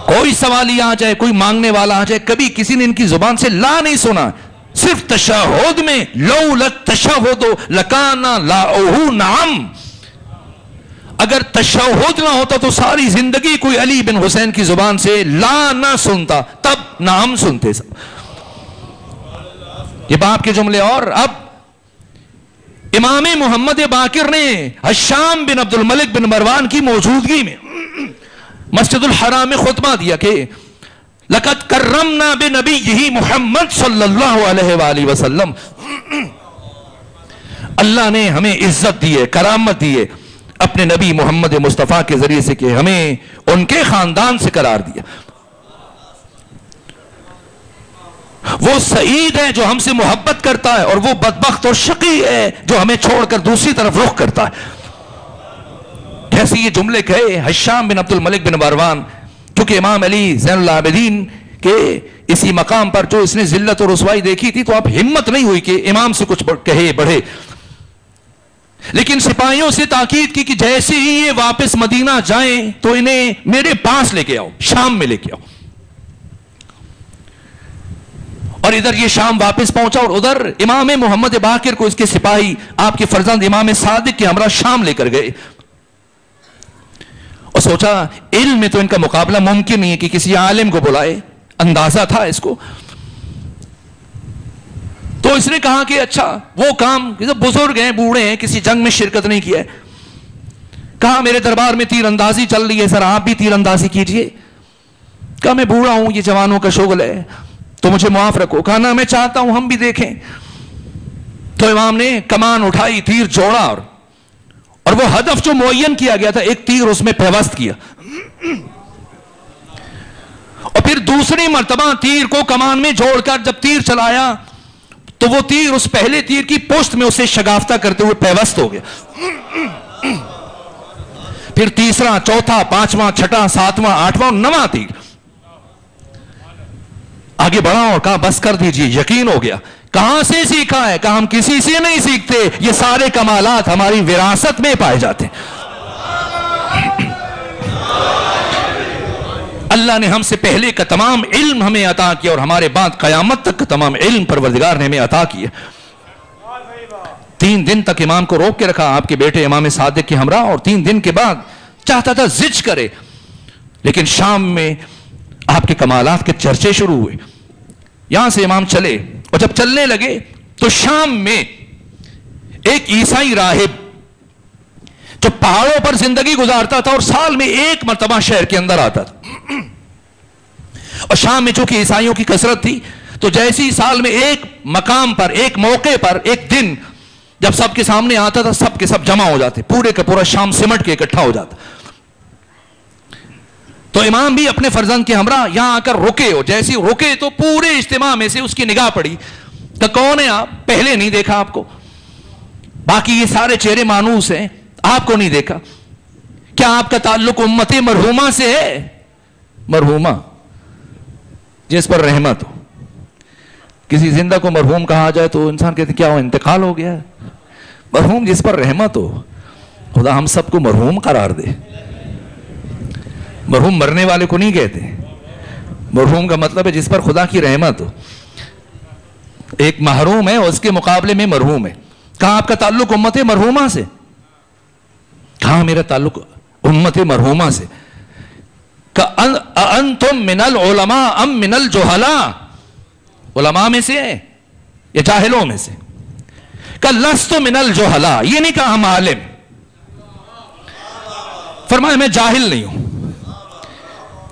کوئی سوالی آ جائے، کوئی مانگنے والا آ جائے، کبھی کسی نے ان کی زبان سے لا نہیں سنا. صرف تشہد میں لولا التشہد لکان لاؤہ نعم. اگر تشہد نہ ہوتا تو ساری زندگی کوئی علی بن حسین کی زبان سے لا نہ سنتا، تب نعم سنتے سب. یہ باپ کے جملے. اور اب امام محمد باقر نے ہشام بن عبد الملک بن مروان کی موجودگی میں مسجد الحرام میں خطبہ دیا کہ لقد کرمنا بنبیہ محمد صلی اللہ علیہ وآلہ وسلم. اللہ نے ہمیں عزت دی ہے، کرامت دی ہے اپنے نبی محمد مصطفیٰ کے ذریعے سے کہ ہمیں ان کے خاندان سے قرار دیا. وہ سعید ہے جو ہم سے محبت کرتا ہے، اور وہ بدبخت اور شقی ہے جو ہمیں چھوڑ کر دوسری طرف رخ کرتا ہے. جیسے یہ جملے کہے ہشام بن عبد الملک بن مروان، کیونکہ امام علی زین العابدین کے اسی مقام پر جو اس نے ذلت اور رسوائی دیکھی تھی، تو اب ہمت نہیں ہوئی کہ امام سے کچھ کہے بڑھے. لیکن سپاہیوں سے تاکید کی کہ جیسے ہی یہ واپس مدینہ جائیں تو انہیں میرے پاس لے کے آؤ، شام میں لے کے آؤ. اور ادھر یہ شام واپس پہنچا، اور ادھر امام محمد باقر کو اس کے سپاہی آپ کے فرزند امام صادق کے ہمراہ شام لے کر گئے. اور سوچا علم میں تو ان کا مقابلہ ممکن نہیں ہے کہ کسی عالم کو بلائے، اندازہ تھا اس کو. تو اس نے کہا کہ اچھا وہ کام، بزرگ ہیں، بوڑھے ہیں، کسی جنگ میں شرکت نہیں کیا ہے، کہا میرے دربار میں تیر اندازی چل رہی ہے، ذرا آپ بھی تیر اندازی کیجئے. کہا میں بوڑھا ہوں، یہ جوانوں کا شغل ہے، تو مجھے معاف رکھو. کہا نہ میں چاہتا ہوں ہم بھی دیکھیں. تو امام نے کمان اٹھائی، تیر جوڑا، اور وہ ہدف جو معین کیا گیا تھا ایک تیر اس میں پیوست کیا، اور پھر دوسری مرتبہ تیر کو کمان میں جوڑ کر جب تیر چلایا تو وہ تیر اس پہلے تیر کی پشت میں اسے شگافتہ کرتے ہوئے پیوست ہو گیا. پھر تیسرا، چوتھا، پانچواں، چھٹا، ساتواں، آٹھواں، نواں تیر آگے بڑھا اور کہا بس کر دیجئے، یقین ہو گیا. کہاں سے سیکھا ہے؟ کہا ہم کسی سے نہیں سیکھتے، یہ سارے کمالات ہماری وراثت میں پائے جاتے ہیں. اللہ نے ہم سے پہلے کا تمام علم ہمیں عطا کیا اور ہمارے بعد قیامت تک کا تمام علم پروردگار نے ہمیں عطا کیا. 3 دن تک امام کو روک کے رکھا آپ کے بیٹے امام صادق کے ہمراہ، اور 3 دن کے بعد چاہتا تھا زج کرے، لیکن شام میں آپ کے کمالات کے چرچے شروع ہوئے. یہاں سے امام چلے، اور جب چلنے لگے تو شام میں ایک عیسائی راہب جو پہاڑوں پر زندگی گزارتا تھا اور سال میں 1 مرتبہ شہر کے اندر آتا تھا، اور شام میں چونکہ عیسائیوں کی کثرت تھی تو جیسی سال میں ایک مقام پر، ایک موقع پر، ایک دن جب سب کے سامنے آتا تھا سب کے سب جمع ہو جاتے، پورے کا پورا شام سمٹ کے اکٹھا ہو جاتا. تو امام بھی اپنے فرزند کے ہمراہ یہاں آ کر رکے، ہو جیسی رکے تو پورے اجتماع میں سے اس کی نگاہ پڑی. کہ کون ہے آپ؟ پہلے نہیں دیکھا آپ کو، باقی یہ سارے چہرے مانوس ہیں، آپ کو نہیں دیکھا. کیا آپ کا تعلق امت مرحومہ سے ہے؟ مرحومہ جس پر رحمت ہو. کسی زندہ کو مرحوم کہا جائے تو انسان کہتے کیا وہ انتقال ہو گیا؟ مرحوم جس پر رحمت ہو. خدا ہم سب کو مرحوم قرار دے. مرحوم مرنے والے کو نہیں کہتے، مرحوم کا مطلب ہے جس پر خدا کی رحمت ہو. ایک محروم ہے اور اس کے مقابلے میں مرحوم ہے. کہا آپ کا تعلق امت مرحومہ سے؟ کہا میرا تعلق امت مرحومہ سے. انتم من العلماء ام من الجہلاء؟ علماء میں سے یا جاہلوں میں سے؟ کہ لست من الجہلاء، یہ نہیں کہا ہم عالم، فرمایا میں جاہل نہیں ہوں.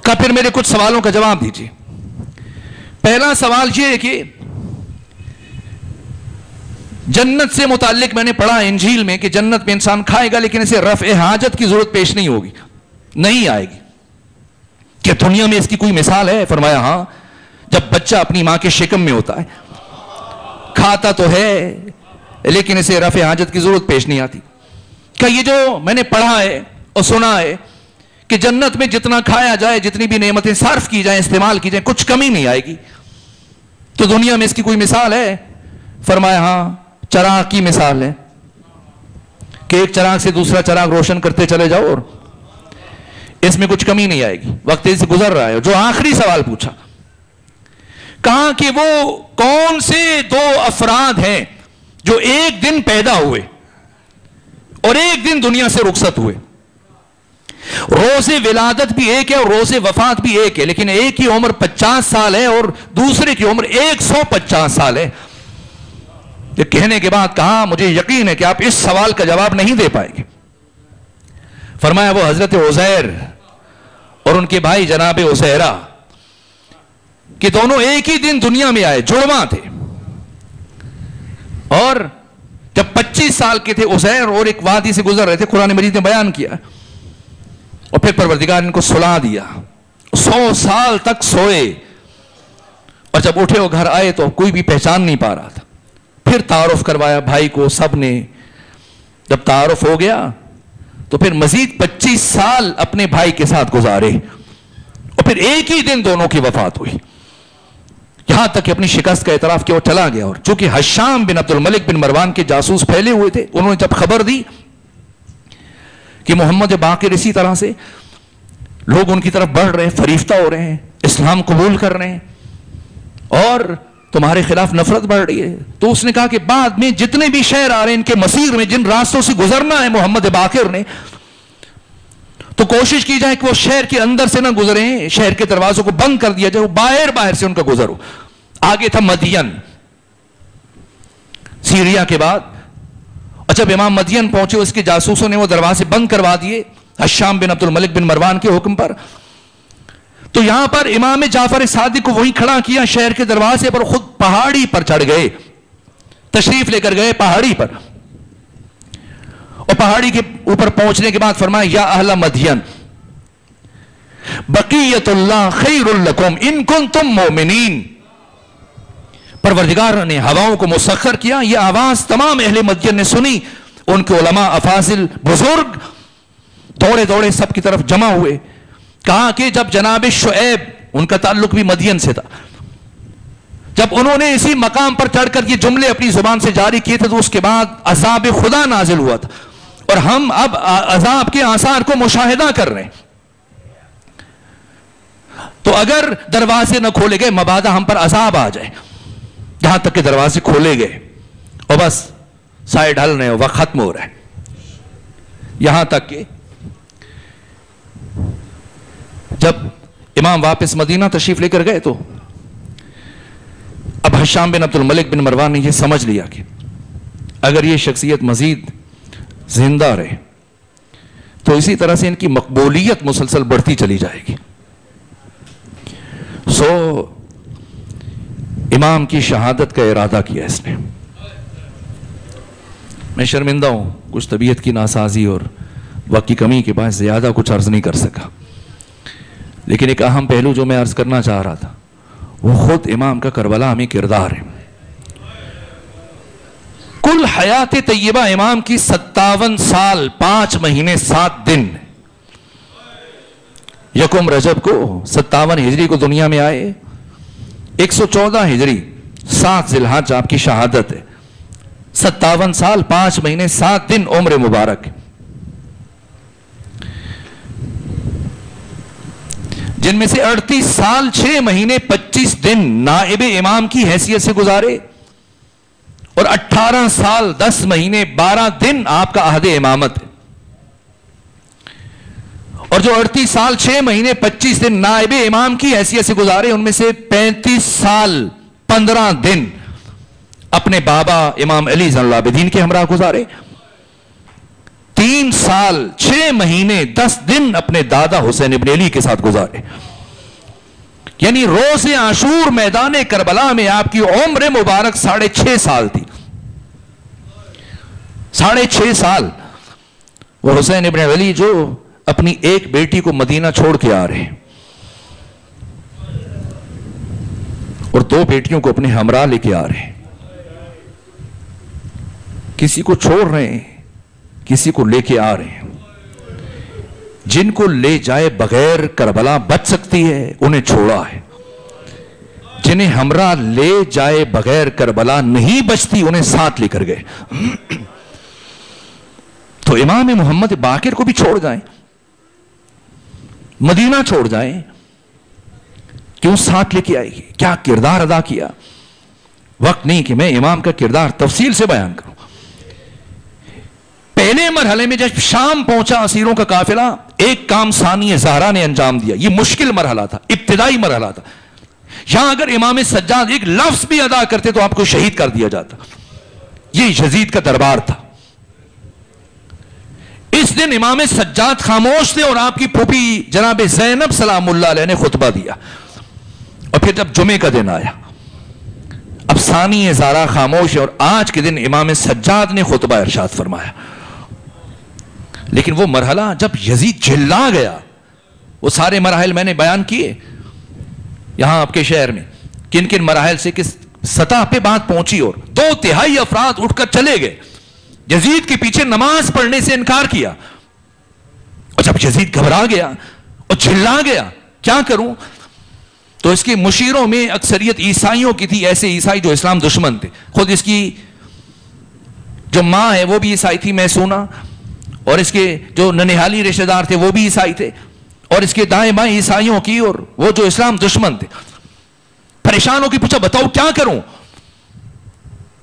کہ پھر میرے کچھ سوالوں کا جواب دیجیے. پہلا سوال یہ ہے کہ جنت سے متعلق میں نے پڑھا انجیل میں کہ جنت میں انسان کھائے گا لیکن اسے رفع حاجت کی ضرورت پیش نہیں ہوگی، نہیں آئے گی. کہ دنیا میں اس کی کوئی مثال ہے؟ فرمایا ہاں، جب بچہ اپنی ماں کے شکم میں ہوتا ہے کھاتا تو ہے لیکن اسے رفع حاجت کی ضرورت پیش نہیں آتی. کہ یہ جو میں نے پڑھا ہے اور سنا ہے کہ جنت میں جتنا کھایا جائے، جتنی بھی نعمتیں صرف کی جائیں، استعمال کی جائیں، کچھ کمی نہیں آئے گی، تو دنیا میں اس کی کوئی مثال ہے؟ فرمایا ہاں، چراغ کی مثال ہے کہ ایک چراغ سے دوسرا چراغ روشن کرتے چلے جاؤ اور اس میں کچھ کمی نہیں آئے گی. وقت سے گزر رہا ہے. جو آخری سوال پوچھا، کہا کہ وہ کون سے 2 افراد ہیں جو ایک دن پیدا ہوئے اور ایک دن دنیا سے رخصت ہوئے؟ روز ولادت بھی ایک ہے اور روز وفات بھی ایک ہے، لیکن ایک کی عمر 50 سال ہے اور دوسرے کی عمر 150 سال ہے. یہ کہنے کے بعد کہا مجھے یقین ہے کہ آپ اس سوال کا جواب نہیں دے پائیں گے. فرمایا وہ حضرت عزیر اور ان کے بھائی جناب عزیرہ کہ دونوں ایک ہی دن دنیا میں آئے، جڑواں تھے، اور جب 25 سال کے تھے عزیر اور ایک وادی سے گزر رہے تھے، قرآن مجید نے بیان کیا، اور پھر پروردگار ان کو سلا دیا. 100 سال تک سوئے اور جب اٹھے وہ گھر آئے تو کوئی بھی پہچان نہیں پا رہا تھا. پھر تعارف کروایا بھائی کو سب نے. جب تعارف ہو گیا تو پھر مزید 25 سال اپنے بھائی کے ساتھ گزارے اور پھر ایک ہی دن دونوں کی وفات ہوئی. یہاں تک کہ اپنی شکست کا اعتراف کیا اور چلا گیا. اور چونکہ حشام بن عبد الملک بن مروان کے جاسوس پھیلے ہوئے تھے، انہوں نے جب خبر دی کہ محمد باقر اسی طرح سے لوگ ان کی طرف بڑھ رہے ہیں، فریفتہ ہو رہے ہیں، اسلام قبول کر رہے ہیں اور تمہارے خلاف نفرت بڑھ رہی ہے، تو اس نے کہا کہ بعد میں جتنے بھی شہر آ رہے ہیں ان کے مسیر میں جن راستوں سے گزرنا ہے محمد باقر نے، تو کوشش کی جائے کہ وہ شہر کے اندر سے نہ گزریں, شہر کے دروازوں کو بند کر دیا جائے, وہ باہر سے ان کا گزر ہو. آگے تھا مدین, سیریا کے بعد. اور جب امام مدین پہنچے, اس کے جاسوسوں نے وہ دروازے بند کروا دیے ہشام بن عبد الملک بن مروان کے حکم پر. تو یہاں پر امام جعفر صادق کو وہی کھڑا کیا شہر کے دروازے پر, خود پہاڑی پر چڑھ گئے, تشریف لے کر گئے پہاڑی پر. اور پہاڑی کے اوپر پہنچنے کے بعد فرمایا یا اہل مدین بقیت اللہ خیر لکم ان کنتم مومنین. پروردگار نے ہواؤں کو مسخر کیا, یہ آواز تمام اہل مدین نے سنی. ان کے علماء, افاضل, بزرگ دوڑے دوڑے سب کی طرف جمع ہوئے. کہا کہ جب جناب شعیب, ان کا تعلق بھی مدین سے تھا, جب انہوں نے اسی مقام پر چڑھ کر یہ جملے اپنی زبان سے جاری کیے تھے تو اس کے بعد عذاب خدا نازل ہوا تھا, اور ہم اب عذاب کے آثار کو مشاہدہ کر رہے ہیں. تو اگر دروازے نہ کھولے گئے مبادا ہم پر عذاب آ جائے. یہاں تک کہ دروازے کھولے گئے اور بس سائے ڈھل رہے, وقت ختم ہو رہا ہے. یہاں تک کہ جب امام واپس مدینہ تشریف لے کر گئے تو اب ہشام بن عبد الملک بن مروان نے یہ سمجھ لیا کہ اگر یہ شخصیت مزید زندہ رہے تو اسی طرح سے ان کی مقبولیت مسلسل بڑھتی چلی جائے گی. سو امام کی شہادت کا ارادہ کیا اس نے. میں شرمندہ ہوں, کچھ طبیعت کی ناسازی اور وقت کی کمی کے باعث زیادہ کچھ عرض نہیں کر سکا, لیکن ایک اہم پہلو جو میں عرض کرنا چاہ رہا تھا وہ خود امام کا کربلا میں کردار ہے. کل حیات طیبہ امام کی 57 سال 5 مہینے 7 دن. یکم رجب کو 57 ہجری کو دنیا میں آئے, 114 ہجری 7 ذی الحج آپ کی شہادت ہے. 57 سال 5 مہینے 7 دن عمر مبارک, جن میں سے 38 سال 6 مہینے 25 دن نائب امام کی حیثیت سے گزارے, اور 18 سال 10 مہینے 12 دن آپ کا عہد امامت ہے. اور جو 38 سال 6 مہینے 25 دن نائب امام کی حیثیت سے گزارے, ان میں سے 35 سال 15 دن اپنے بابا امام علی زین العابدین کے ہمراہ گزارے, 3 سال 6 مہینے 10 دن اپنے دادا حسین ابن علی کے ساتھ گزارے. یعنی روز عاشور میدان کربلا میں آپ کی عمر مبارک 6.5 سال تھی. 6.5 سال. وہ حسین ابن علی جو اپنی ایک بیٹی کو مدینہ چھوڑ کے آ رہے ہیں اور 2 بیٹیوں کو اپنے ہمراہ لے کے آ رہے ہیں. کسی کو چھوڑ رہے ہیں, کسی کو لے کے آ رہے ہیں. جن کو لے جائے بغیر کربلا بچ سکتی ہے انہیں چھوڑا ہے, جنہیں ہمراہ لے جائے بغیر کربلا نہیں بچتی انہیں ساتھ لے کر گئے. تو امام محمد باقر کو بھی چھوڑ جائیں, مدینہ چھوڑ جائیں, کیوں ساتھ لے کے آئے گی؟ کیا کردار ادا کیا. وقت نہیں کہ میں امام کا کردار تفصیل سے بیان کروں. پہلے مرحلے میں جب شام پہنچا اسیروں کا قافلہ, ایک کام ثانی زہرا نے انجام دیا. یہ مشکل مرحلہ تھا, ابتدائی مرحلہ تھا. یہاں اگر امام سجاد ایک لفظ بھی ادا کرتے تو آپ کو شہید کر دیا جاتا. یہ یزید کا دربار تھا. اس دن امام سجاد خاموش تھے اور آپ کی پھوپھی جناب زینب سلام اللہ علیہ نے خطبہ دیا. اور پھر جب جمعے کا دن آیا, اب ثانی زہرا خاموش ہے اور آج کے دن امام سجاد نے خطبہ ارشاد فرمایا. لیکن وہ مرحلہ جب یزید چلا گیا, وہ سارے مراحل میں نے بیان کیے یہاں آپ کے شہر میں, کن کن مراحل سے کس سطح پہ بات پہنچی, اور 2/3 افراد اٹھ کر چلے گئے. یزید کے پیچھے نماز پڑھنے سے انکار کیا. اور جب یزید گھبرا گیا اور چلا گیا کیا کروں, تو اس کے مشیروں میں اکثریت عیسائیوں کی تھی, ایسے عیسائی جو اسلام دشمن تھے. خود اس کی جو ماں ہے وہ بھی عیسائی تھی میسونہ, اور اس کے جو ننہالی رشتہ دار تھے وہ بھی عیسائی تھے, اور اس کے دائیں بائیں عیسائیوں کی, اور وہ جو اسلام دشمن تھے. پریشان ہو کے پوچھا بتاؤ کیا کروں,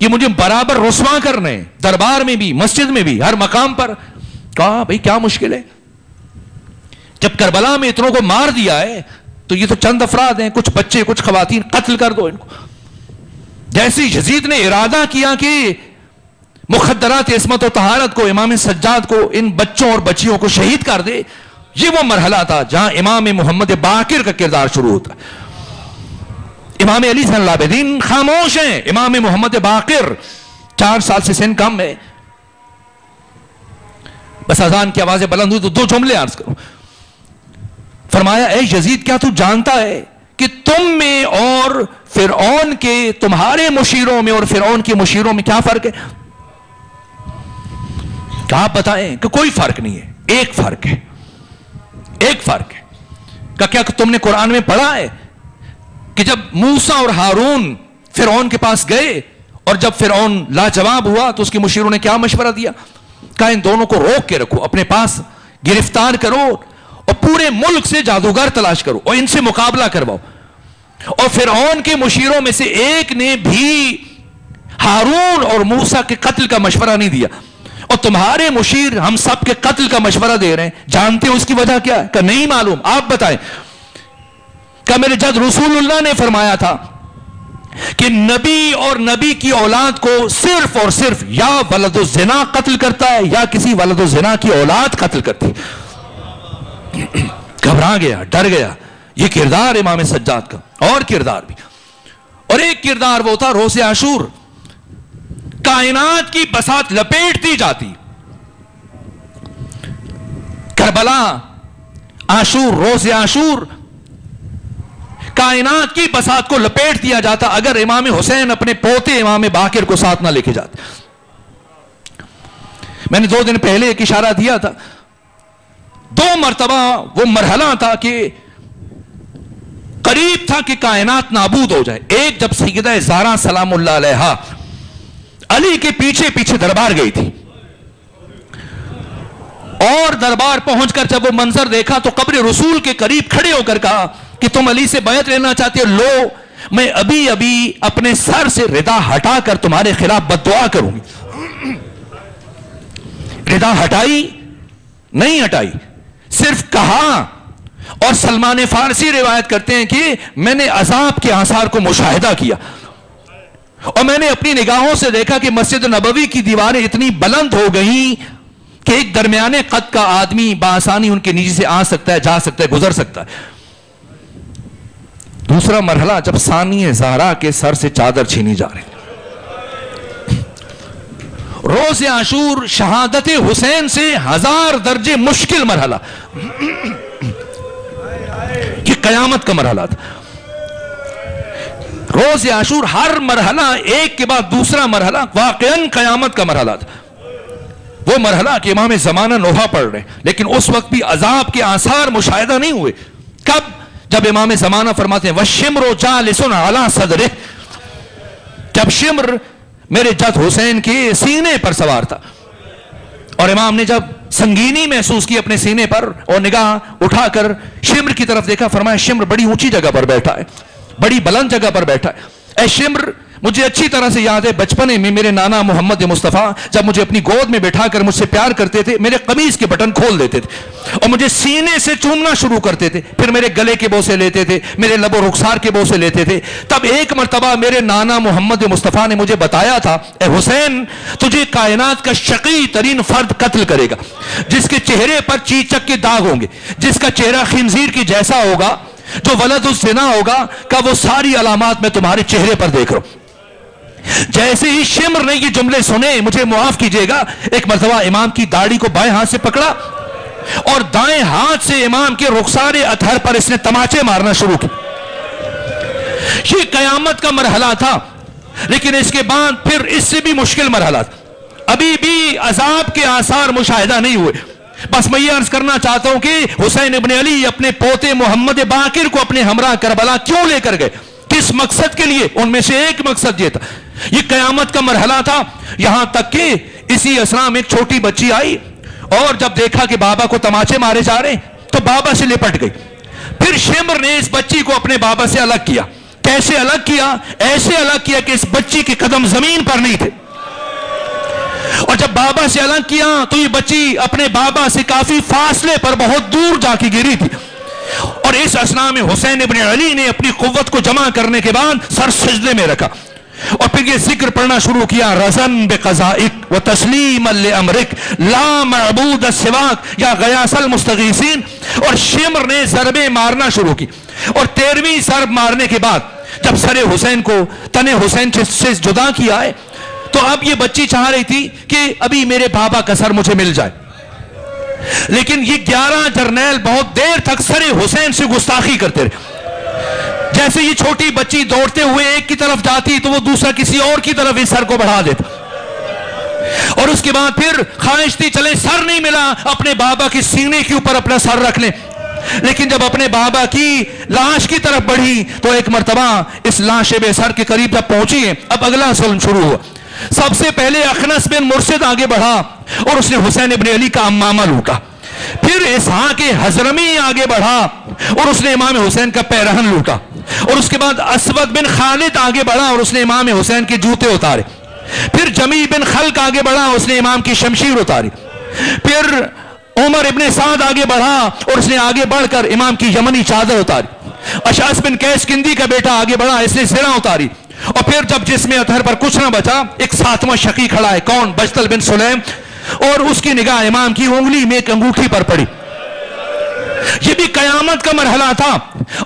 یہ مجھے برابر رسوا کر رہے ہیں, دربار میں بھی مسجد میں بھی ہر مقام پر. کہا بھئی کیا مشکل ہے, جب کربلا میں اتنوں کو مار دیا ہے تو یہ تو چند افراد ہیں، کچھ بچے کچھ خواتین، قتل کر دو ان کو. جیسے یزید نے ارادہ کیا کہ مخدرات عصمت و طہارت کو، امام سجاد کو، ان بچوں اور بچیوں کو شہید کر دے، یہ وہ مرحلہ تھا جہاں امام محمد باقر کا کردار شروع ہوتا ہے. امام علی زین العابدین خاموش ہیں، امام محمد باقر 4 سال سے سن کم ہے. بس اذان کی آوازیں بلند ہوئی تو 2 جملے عرض کروں. فرمایا اے یزید کیا تو جانتا ہے کہ تم میں اور فرعون کے، تمہارے مشیروں میں اور فرعون کے مشیروں میں کیا فرق ہے؟ کہ آپ بتائیں کہ کوئی فرق نہیں ہے. ایک فرق ہے، ایک فرق ہے. کہ کیا تم نے قرآن میں پڑھا ہے کہ جب موسیٰ اور ہارون فرعون کے پاس گئے اور جب فرعون لاجواب ہوا تو اس کے مشیروں نے کیا مشورہ دیا؟ کہا ان دونوں کو روک کے رکھو، اپنے پاس گرفتار کرو اور پورے ملک سے جادوگر تلاش کرو اور ان سے مقابلہ کرواؤ. اور فرعون کے مشیروں میں سے ایک نے بھی ہارون اور موسیٰ کے قتل کا مشورہ نہیں دیا، اور تمہارے مشیر ہم سب کے قتل کا مشورہ دے رہے ہیں. جانتے ہو اس کی وجہ کیا ہے؟ کہ نہیں معلوم، آپ بتائیں. کہ میرے جد رسول اللہ نے فرمایا تھا کہ نبی اور نبی کی اولاد کو صرف اور صرف یا ولد الزنا قتل کرتا ہے یا کسی ولد الزنا کی اولاد قتل کرتی. گھبرا گیا، ڈر گیا. یہ کردار امام سجاد کا. اور کردار بھی، اور ایک کردار وہ تھا روز عاشور. کائنات کی بساط لپیٹتی جاتی. کربلا، عاشور، روز عاشور، کائنات کی بساط کو لپیٹ دیا جاتا اگر امام حسین اپنے پوتے امام باقر کو ساتھ نہ لے کے جاتے. میں نے 2 دن پہلے ایک اشارہ دیا تھا. 2 مرتبہ وہ مرحلہ تھا کہ قریب تھا کہ کائنات نابود ہو جائے. ایک جب سیدہ زہرا سلام اللہ علیہا علی کے پیچھے پیچھے دربار گئی تھی، اور دربار پہنچ کر جب وہ منظر دیکھا تو قبر رسول کے قریب کھڑے ہو کر کہا کہ تم علی سے بیعت لینا چاہتے ہو، لو میں ابھی ابھی اپنے سر سے ردا ہٹا کر تمہارے خلاف بد دعا کروں گی. ردا ہٹائی نہیں ہٹائی، صرف کہا. اور سلمان فارسی روایت کرتے ہیں کہ میں نے عذاب کے آثار کو مشاہدہ کیا اور میں نے اپنی نگاہوں سے دیکھا کہ مسجد نبوی کی دیواریں اتنی بلند ہو گئیں کہ ایک درمیانے قد کا آدمی بآسانی ان کے نیچے سے آ سکتا ہے، جا سکتا ہے، گزر سکتا ہے. دوسرا مرحلہ جب ثانی زہرا کے سر سے چادر چھینی جا رہی. روز عاشور شہادت حسین سے 1000 درجے مشکل مرحلہ. یہ قیامت کا مرحلہ تھا. روز عاشور ہر مرحلہ ایک کے بعد دوسرا مرحلہ واقعاً قیامت کا مرحلہ تھا. وہ مرحلہ کہ امام زمانہ نوحہ پڑھ رہے ہیں لیکن اس وقت بھی عذاب کے آثار مشاہدہ نہیں ہوئے. کب؟ جب امام زمانہ فرماتے ہیں وَالشِّمْرُ جَالِسٌ عَلَى صَدْرِهِ، جب شمر میرے جد حسین کے سینے پر سوار تھا اور امام نے جب سنگینی محسوس کی اپنے سینے پر اور نگاہ اٹھا کر شمر کی طرف دیکھا، فرمایا شمر بڑی اونچی جگہ پر بیٹھا ہے، بڑی بلند جگہ پر بیٹھا ہے. اے شمر، مجھے اچھی طرح سے یاد ہے بچپنے میں میرے نانا محمد مصطفیٰ جب مجھے اپنی گود میں بٹھا کر مجھ سے پیار کرتے تھے، میرے قمیص کے بٹن کھول دیتے تھے اور مجھے سینے سے چومنا شروع کرتے تھے، پھر میرے گلے کے بوسے لیتے تھے، میرے لب و رخسار کے بوسے لیتے تھے. تب ایک مرتبہ میرے نانا محمد مصطفیٰ نے مجھے بتایا تھا اے حسین، تجھے کائنات کا شقی ترین فرد قتل کرے گا جس کے چہرے پر چیچک کے داغ ہوں گے، جس کا چہرہ خنزیر کی جیسا ہوگا، جو ولد الزنا ہوگا. کہ وہ ساری علامات میں تمہارے چہرے پر دیکھ رہا ہوں. جیسے ہی شمر نے یہ جملے سنے، مجھے معاف کیجئے گا، ایک مرتبہ امام کی داڑھی کو بائیں ہاتھ سے پکڑا اور دائیں ہاتھ سے امام کے رخسار اطہر پر اس نے تماچے مارنا شروع کی. یہ قیامت کا مرحلہ تھا. لیکن اس کے بعد پھر اس سے بھی مشکل مرحلہ تھا. ابھی بھی عذاب کے آثار مشاہدہ نہیں ہوئے. بس میں یہ عرض کرنا چاہتا ہوں کہ حسین ابن علی اپنے پوتے محمد باقر کو اپنے ہمراہ کربلا کیوں لے کر گئے، کس مقصد کے لیے؟ ان میں سے ایک مقصد یہ تھا. یہ قیامت کا مرحلہ تھا. یہاں تک کہ اسی اسنا میں ایک چھوٹی بچی آئی اور جب دیکھا کہ بابا کو تماچے مارے جا رہے تو بابا سے لپٹ گئی. پھر شمر نے اس بچی کو اپنے بابا سے الگ کیا. کیسے الگ کیا؟ ایسے الگ کیا کہ اس بچی کے قدم زمین پر نہیں تھے. اور جب بابا سے الگ کیا تو یہ بچی اپنے بابا سے کافی فاصلے پر بہت دور جا کے گری تھی، اور اس اثناء میں حسین ابن علی نے اپنی قوت کو جمع کرنے کے بعد سر سجدے میں رکھا اور پھر یہ ذکر پڑھنا شروع کیا، رضن بقضائک و تسلیما لامرک لا معبود سواک یا غیاث المستغیثین، اور شمر نے ضربیں مارنا شروع کی، اور 13ویں ضرب مارنے کے بعد جب سر حسین کو تن حسین سے جدا کیا ہے تو اب یہ بچی چاہ رہی تھی کہ ابھی میرے بابا کا سر مجھے مل جائے، لیکن یہ 11 جرنیل بہت دیر تک سر حسین سے گستاخی کرتے رہے۔ جیسے یہ چھوٹی بچی دوڑتے ہوئے ایک کی طرف جاتی تو وہ دوسرا کسی اور کی طرف اس سر کو بڑھا دیتا، اور اس کے بعد پھر خواہش تھی چلے سر نہیں ملا اپنے بابا کے سینے کے اوپر اپنا سر رکھ لیں، لیکن جب اپنے بابا کی لاش کی طرف بڑھی تو ایک مرتبہ اس لاش بے سر کے قریب جب پہنچی ہے اب اگلا ظلم شروع ہوا۔ سب سے پہلے اخنس بن مرشد آگے بڑھا اور اس نے حسین ابن علی کا امامہ لوٹا، پھر اسحاق حضرمی آگے بڑھا اور اس نے امام حسین کا پیرہن لوٹا، اور اس کے بعد اسود بن خالد آگے بڑھا اور اس نے امام حسین کے جوتے اتارے، پھر جمی بن خلق آگے بڑھا اس نے امام کی شمشیر اتاری، پھر عمر ابن سعد آگے بڑھا اور اس نے آگے بڑھ کر امام کی یمنی چادر اتاری، اشعث بن قیس کندی کا بیٹا آگے بڑھا، اس نے زرہ اتاری، اور پھر جب جسم اطہر پر کچھ نہ بچا ایک 7واں شقی کھڑا ہے، کون؟ بجتل بن سلیم، اور اس کی نگاہ امام کی انگلی میں ایک انگوٹھی پر پڑی۔ یہ بھی قیامت کا مرحلہ تھا،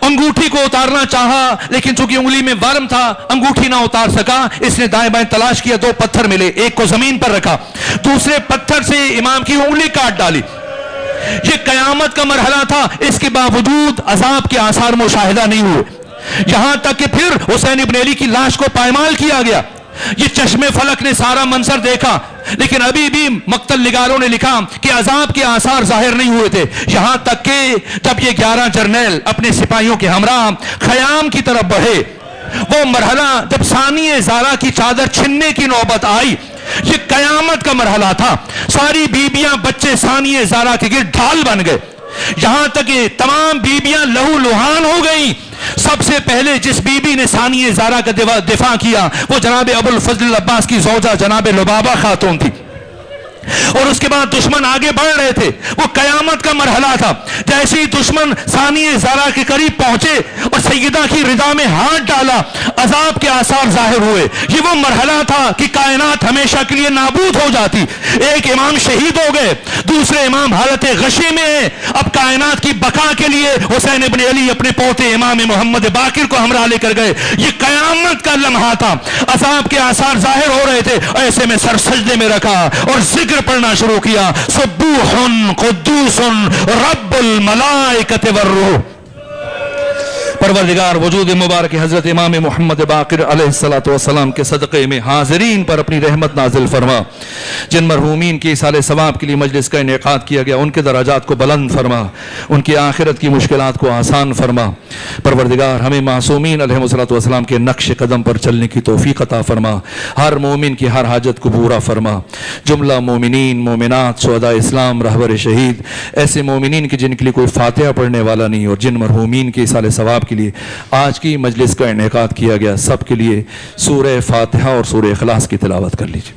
انگوٹھی کو اتارنا چاہا لیکن چونکہ انگلی میں ورم تھا انگوٹھی نہ اتار سکا، اس نے دائیں بائیں تلاش کیا، 2 پتھر ملے، ایک کو زمین پر رکھا، دوسرے پتھر سے امام کی انگلی کاٹ ڈالی۔ یہ قیامت کا مرحلہ تھا، اس کے باوجود عذاب کے آثار مشاہدہ نہیں ہوئے، یہاں تک کہ پھر حسین ابن علی کی لاش کو پائمال کیا گیا۔ یہ چشم فلک نے سارا منظر دیکھا لیکن ابھی بھی مقتل نگاروں نے لکھا کہ عذاب کے آثار ظاہر نہیں ہوئے تھے، یہاں تک کہ جب یہ 11 جرنیل اپنے سپاہیوں کے ہمراہ خیام کی طرف بڑھے، وہ مرحلہ جب ثانی زارا کی چادر چھننے کی نوبت آئی، یہ قیامت کا مرحلہ تھا، ساری بیبیاں بچے ثانی زارا کے گرد ڈھال بن گئے، یہاں تک کہ تمام بیبیاں لہو لہان ہو گئیں۔ سب سے پہلے جس بی بی نے ثانی زارا کا دفاع کیا وہ جناب ابو الفضل عباس کی زوجہ جناب لبابہ خاتون تھی، اور اس کے بعد دشمن آگے بڑھ رہے تھے، وہ قیامت کا مرحلہ تھا، جیسے ہی دشمن ثانی زارا کے قریب پہنچے اور سیدہ کی رضا میں ہاتھ ڈالا عذاب کے آثار ظاہر ہوئے۔ یہ وہ مرحلہ تھا کہ کائنات ہمیشہ کے لیے نابود ہو جاتی، ایک امام شہید ہو گئے، دوسرے امام حالت غشی میں ہیں، اب کائنات کی بقا کے لیے حسین ابن علی اپنے پوتے امام محمد باقر کو ہمراہ لے کر گئے۔ یہ قیامت کا لمحہ تھا، عذاب کے آثار ظاہر ہو رہے تھے، ایسے میں سر سجدے میں رکھا اور ذکر پڑھنا شروع کیا، سبوح قدوس رب الملائکۃ والروح۔ پروردگار وجود مبارک حضرت امام محمد باقر علیہ السلام کے صدقے میں حاضرین پر اپنی رحمت نازل فرما، جن مرحومین کی ایصال ثواب کے لیے مجلس کا انعقاد کیا گیا ان کے درجات کو بلند فرما، ان کی آخرت کی مشکلات کو آسان فرما۔ پروردگار ہمیں معصومین علیہ السلام کے نقش قدم پر چلنے کی توفیق عطا فرما، ہر مومن کی ہر حاجت کو پورا فرما۔ جملہ مومنین مومنات شہداء اسلام رہبر شہید، ایسے مومنین کی جن کے لیے کوئی فاتحہ پڑھنے والا نہیں اور جن مرحومین کے ایصال ثواب کے لیے آج کی مجلس کا انعقاد کیا گیا، سب کے لیے سورہ فاتحہ اور سورہ اخلاص کی تلاوت کر لیجیے۔